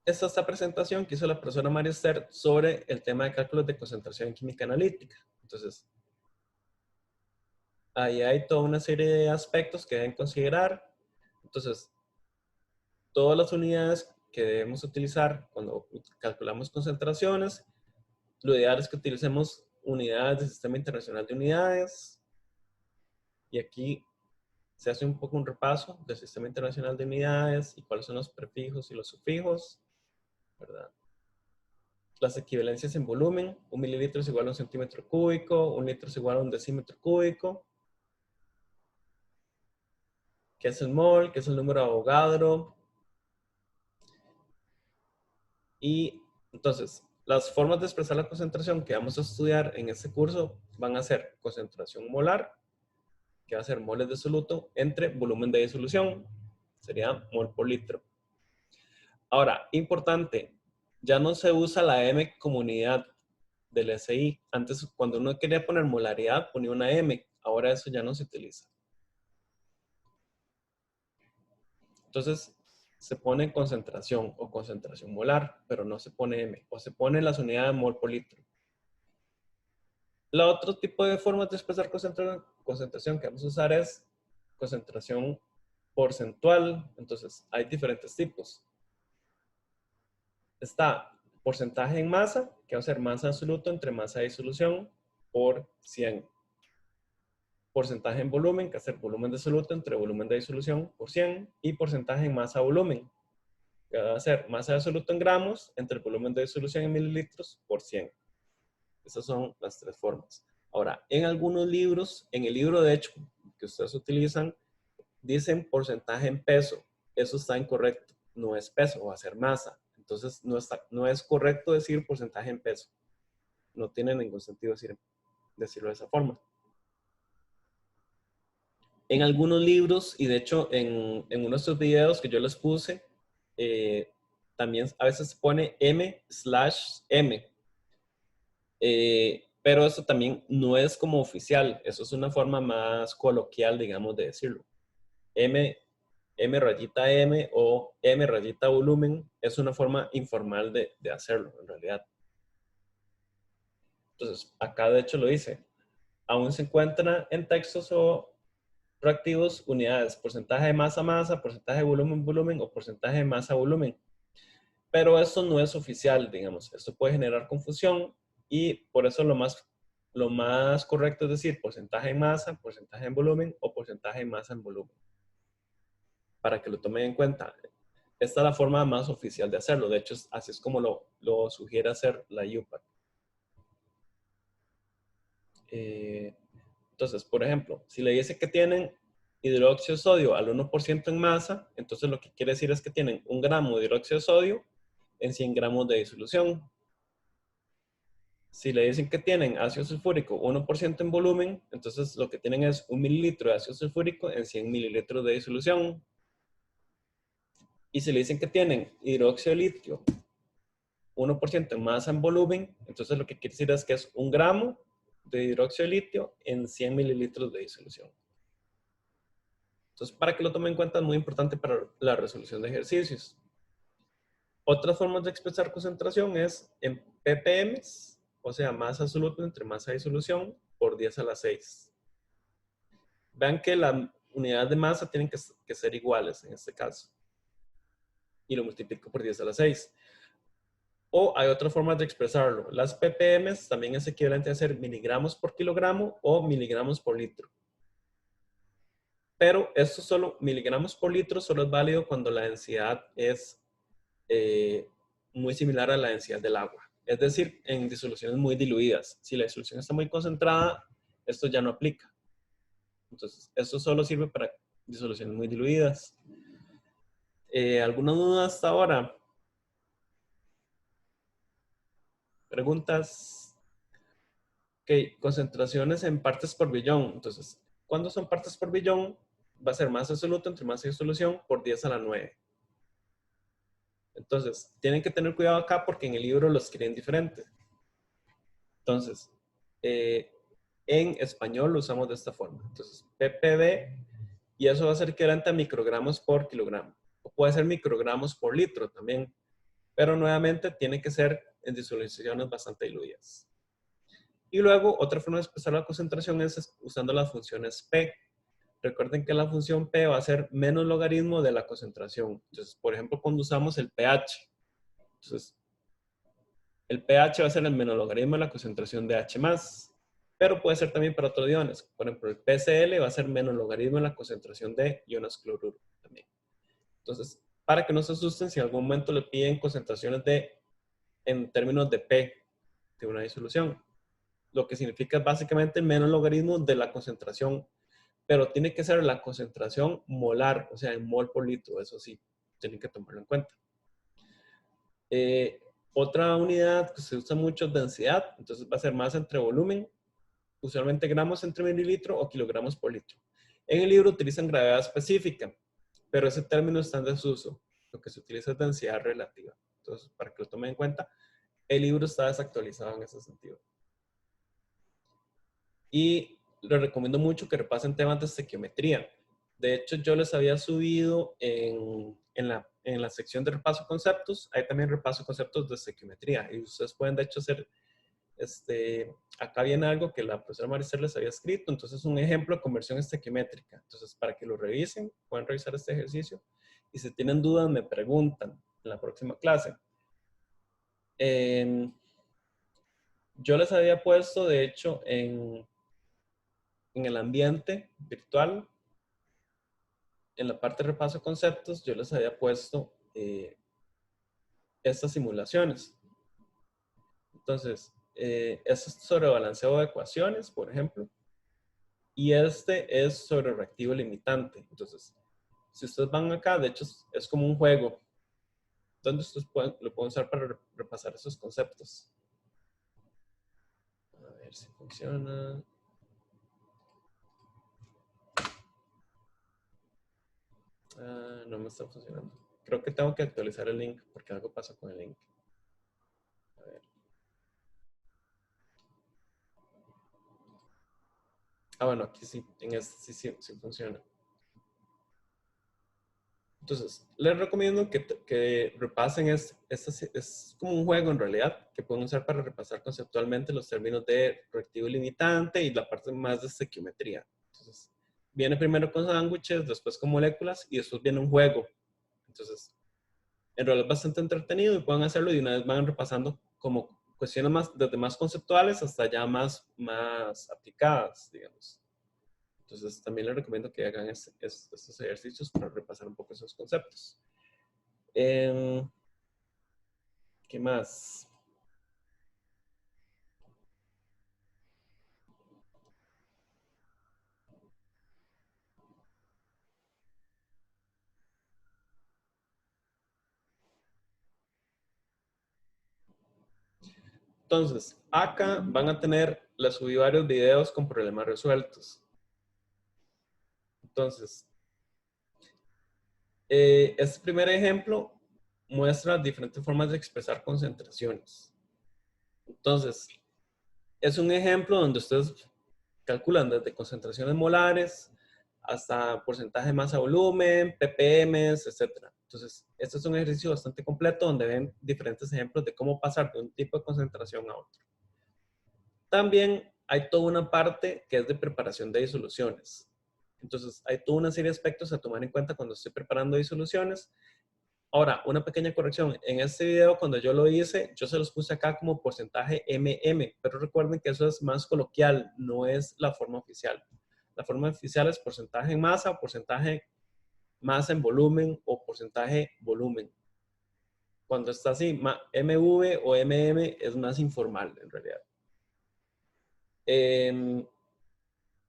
esta presentación que hizo la profesora María Esther sobre el tema de cálculos de concentración en química analítica. Entonces, ahí hay toda una serie de aspectos que deben considerar. Entonces, todas las unidades que debemos utilizar cuando calculamos concentraciones, lo ideal es que utilicemos unidades del Sistema Internacional de Unidades. Y aquí se hace un poco un repaso del Sistema Internacional de Unidades y cuáles son los prefijos y los sufijos, ¿verdad? Las equivalencias en volumen: 1 mililitro es igual a 1 centímetro cúbico, 1 litro es igual a 1 decímetro cúbico. ¿Qué es el mol? ¿Qué es el número de Avogadro? Y entonces, las formas de expresar la concentración que vamos a estudiar en este curso van a ser concentración molar, que va a ser moles de soluto entre volumen de disolución, sería mol por litro. Ahora, importante, ya no se usa la M como unidad del SI. Antes, cuando uno quería poner molaridad, ponía una M. Ahora eso ya no se utiliza. Entonces, se pone concentración o concentración molar, pero no se pone M. O se pone las unidades de mol por litro. La otro tipo de formas de expresar concentración que vamos a usar es concentración porcentual. Entonces, hay diferentes tipos. Está porcentaje en masa, que va a ser masa absoluta entre masa de disolución por 100. Porcentaje en volumen, que va a ser volumen de soluto entre volumen de disolución por 100. Y porcentaje en masa-volumen, que va a ser masa de soluto en gramos entre el volumen de disolución en mililitros por 100. Esas son las tres formas. Ahora, en algunos libros, en el libro de hecho que ustedes utilizan, dicen porcentaje en peso. Eso está incorrecto. No es peso, va a ser masa. Entonces, no es correcto decir porcentaje en peso. No tiene ningún sentido decirlo de esa forma. En algunos libros, y de hecho en uno de estos videos que yo les puse, también a veces se pone M/M. Pero eso también no es como oficial. Eso es una forma más coloquial, digamos, de decirlo. M rayita M o M rayita volumen es una forma informal de hacerlo, en realidad. Entonces, acá de hecho lo dice. Aún se encuentra en textos o reactivos unidades, porcentaje de masa-masa, porcentaje de volumen-volumen o porcentaje de masa-volumen. Pero eso no es oficial, digamos. Esto puede generar confusión y por eso lo más correcto es decir porcentaje en masa, porcentaje en volumen o porcentaje en masa en volumen. Para que lo tomen en cuenta. Esta es la forma más oficial de hacerlo. De hecho, así es como lo sugiere hacer la IUPAC. Entonces, por ejemplo, si le dice que tienen hidróxido de sodio al 1% en masa, entonces lo que quiere decir es que tienen 1 gramo de hidróxido de sodio en 100 gramos de disolución. Si le dicen que tienen ácido sulfúrico 1% en volumen, entonces lo que tienen es 1 mililitro de ácido sulfúrico en 100 mililitros de disolución. Y si le dicen que tienen hidróxido de litio 1% en masa en volumen, entonces lo que quiere decir es que es 1 gramo de hidróxido de litio en 100 mililitros de disolución. Entonces, para que lo tomen en cuenta, es muy importante para la resolución de ejercicios. Otras formas de expresar concentración es en ppm, o sea, masa absoluta entre masa de disolución por 10 a la 6. Vean que las unidades de masa tienen que ser iguales en este caso. Y lo multiplico por 10 a la 6. O hay otras formas de expresarlo. Las ppm también es equivalente a ser miligramos por kilogramo o miligramos por litro. Pero esto solo, miligramos por litro, solo es válido cuando la densidad es muy similar a la densidad del agua. Es decir, en disoluciones muy diluidas. Si la disolución está muy concentrada, esto ya no aplica. Entonces, esto solo sirve para disoluciones muy diluidas. ¿Alguna duda hasta ahora? ¿Preguntas? Ok, concentraciones en partes por billón. Entonces, ¿cuándo son partes por billón? Va a ser masa absoluta entre masa y disolución por 10 a la 9. Entonces, tienen que tener cuidado acá porque en el libro lo escriben diferente. Entonces, en español lo usamos de esta forma. Entonces, ppb, y eso va a ser equivalente a microgramos por kilogramo. O puede ser microgramos por litro también. Pero nuevamente tiene que ser en disoluciones bastante diluidas. Y luego, otra forma de expresar la concentración es usando las funciones P. Recuerden que la función P va a ser menos logaritmo de la concentración. Entonces, por ejemplo, cuando usamos el pH. Entonces, El pH va a ser el menologarismo de la concentración de H+, pero puede ser también para otros iones. Por ejemplo, el PCl va a ser menologarismo de la concentración de iones cloruro también. Entonces, para que no se asusten si en algún momento le piden concentraciones en términos de P de una disolución. Lo que significa básicamente el menologarismo de la concentración, pero tiene que ser la concentración molar, o sea, en mol por litro. Eso sí, tienen que tomarlo en cuenta. Otra unidad que se usa mucho es densidad, entonces va a ser masa entre volumen, usualmente gramos entre mililitro o kilogramos por litro. En el libro utilizan gravedad específica, pero ese término está en desuso. Lo que se utiliza es densidad relativa. Entonces, para que lo tomen en cuenta, el libro está desactualizado en ese sentido. Y les recomiendo mucho que repasen temas de estequiometría. De hecho, yo les había subido en la sección de repaso conceptos, hay también repaso conceptos de estequiometría. Y ustedes pueden, de hecho, hacer, acá viene algo que la profesora Maricel les había escrito, entonces un ejemplo de conversión estequiométrica. Entonces, para que lo revisen, pueden revisar este ejercicio. Y si tienen dudas, me preguntan en la próxima clase. Yo les había puesto, de hecho, en el ambiente virtual, en la parte de repaso de conceptos, yo les había puesto estas simulaciones. Entonces, este es sobre balanceo de ecuaciones, por ejemplo, y este es sobre reactivo limitante. Entonces, si ustedes van acá, de hecho, es como un juego, donde ustedes lo pueden usar para repasar esos conceptos. A ver si funciona. No me está funcionando. Creo que tengo que actualizar el link porque algo pasa con el link. A ver. Bueno, aquí sí, en este sí funciona. Entonces, les recomiendo que repasen es como un juego en realidad, que pueden usar para repasar conceptualmente los términos de reactivo limitante y la parte más de estequiometría. Entonces, viene primero con sándwiches, después con moléculas y después viene un juego. Entonces, en realidad es bastante entretenido y pueden hacerlo y una vez van repasando como cuestiones desde más conceptuales hasta ya más aplicadas, digamos. Entonces, también les recomiendo que hagan estos ejercicios para repasar un poco esos conceptos. ¿Qué más? Entonces, acá van a tener, les subí varios videos con problemas resueltos. Entonces, este primer ejemplo muestra diferentes formas de expresar concentraciones. Entonces, es un ejemplo donde ustedes calculan desde concentraciones molares hasta porcentaje de masa volumen, ppm, etc. Entonces, este es un ejercicio bastante completo donde ven diferentes ejemplos de cómo pasar de un tipo de concentración a otro. También hay toda una parte que es de preparación de disoluciones. Entonces, hay toda una serie de aspectos a tomar en cuenta cuando estoy preparando disoluciones. Ahora, una pequeña corrección. En este video, cuando yo lo hice, yo se los puse acá como porcentaje MM, pero recuerden que eso es más coloquial, no es la forma oficial. La forma oficial es porcentaje en masa, porcentaje masa en volumen o porcentaje volumen. Cuando está así, MV o MM es más informal en realidad.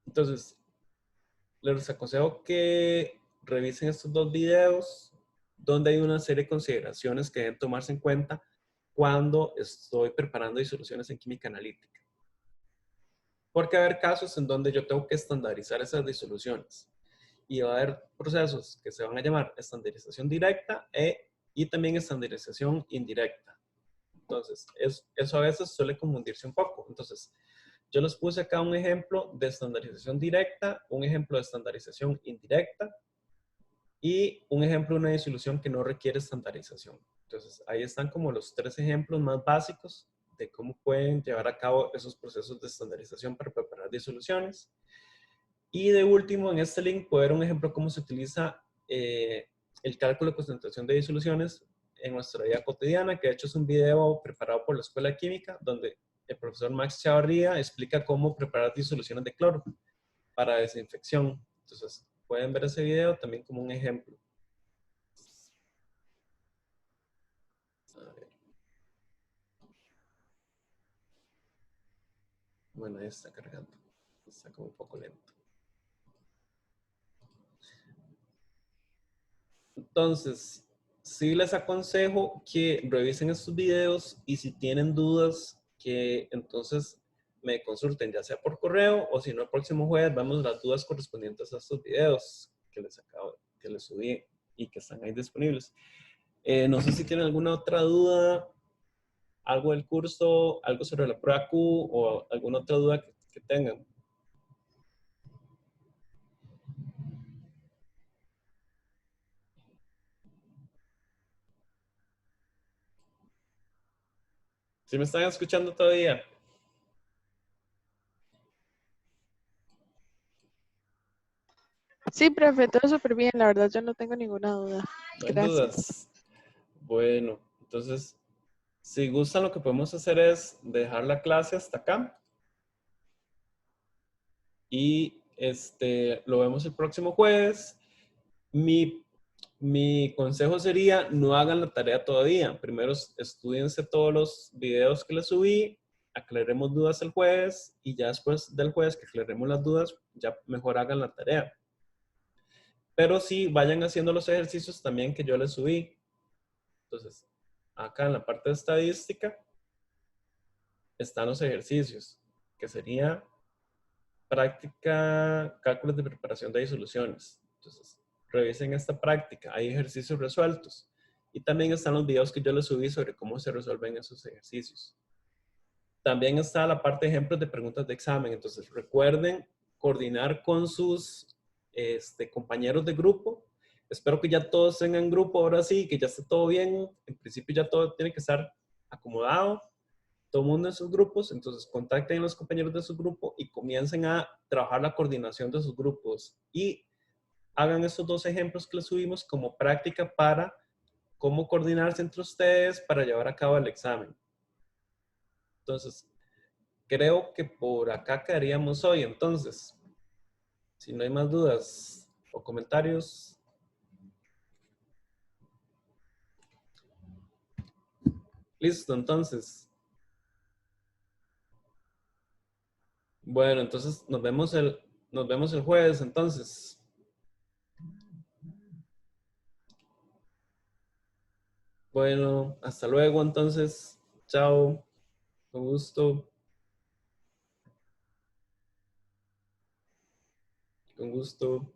Entonces, les aconsejo que revisen estos dos videos donde hay una serie de consideraciones que deben tomarse en cuenta cuando estoy preparando disoluciones en química analítica. Porque va a haber casos en donde yo tengo que estandarizar esas disoluciones. Y va a haber procesos que se van a llamar estandarización directa y también estandarización indirecta. Entonces, eso a veces suele confundirse un poco. Entonces, yo les puse acá un ejemplo de estandarización directa, un ejemplo de estandarización indirecta y un ejemplo de una disolución que no requiere estandarización. Entonces, ahí están como los tres ejemplos más básicos de cómo pueden llevar a cabo esos procesos de estandarización para preparar disoluciones. Y de último, en este link puede ver un ejemplo de cómo se utiliza el cálculo de concentración de disoluciones en nuestra vida cotidiana, que de hecho es un video preparado por la Escuela de Química, donde el profesor Max Chavarría explica cómo preparar disoluciones de cloro para desinfección. Entonces, pueden ver ese video también como un ejemplo. A ver. Bueno, ahí está cargando. Está como un poco lento. Entonces, sí les aconsejo que revisen estos videos y si tienen dudas, que entonces me consulten, ya sea por correo o si no, el próximo jueves vemos las dudas correspondientes a estos videos que les subí y que están ahí disponibles. No sé si tienen alguna otra duda, algo del curso, algo sobre la prueba Q o alguna otra duda que tengan. ¿Sí me están escuchando todavía? Sí, profe, todo súper bien. La verdad, yo no tengo ninguna duda. ¿No hay Gracias. dudas? Bueno, entonces, si gustan, lo que podemos hacer es dejar la clase hasta acá. Y lo vemos el próximo jueves. Mi consejo sería, no hagan la tarea todavía. Primero estudiense todos los videos que les subí, aclaremos dudas el jueves y ya después del jueves que aclaremos las dudas, ya mejor hagan la tarea. Pero sí, vayan haciendo los ejercicios también que yo les subí. Entonces, acá en la parte de estadística están los ejercicios, que sería práctica, cálculos de preparación de disoluciones. Entonces, revisen esta práctica, hay ejercicios resueltos. Y también están los videos que yo les subí sobre cómo se resuelven esos ejercicios. También está la parte de ejemplos de preguntas de examen. Entonces, recuerden coordinar con sus compañeros de grupo. Espero que ya todos tengan grupo ahora sí, que ya esté todo bien. En principio ya todo tiene que estar acomodado. Todo el mundo en sus grupos. Entonces, contacten a los compañeros de su grupo y comiencen a trabajar la coordinación de sus grupos. Y hagan estos dos ejemplos que les subimos como práctica para cómo coordinarse entre ustedes para llevar a cabo el examen. Entonces, creo que por acá quedaríamos hoy. Entonces, si no hay más dudas o comentarios. Listo, entonces. Bueno, entonces nos vemos el jueves, entonces. Bueno, hasta luego, entonces. Chao. Con gusto. Con gusto.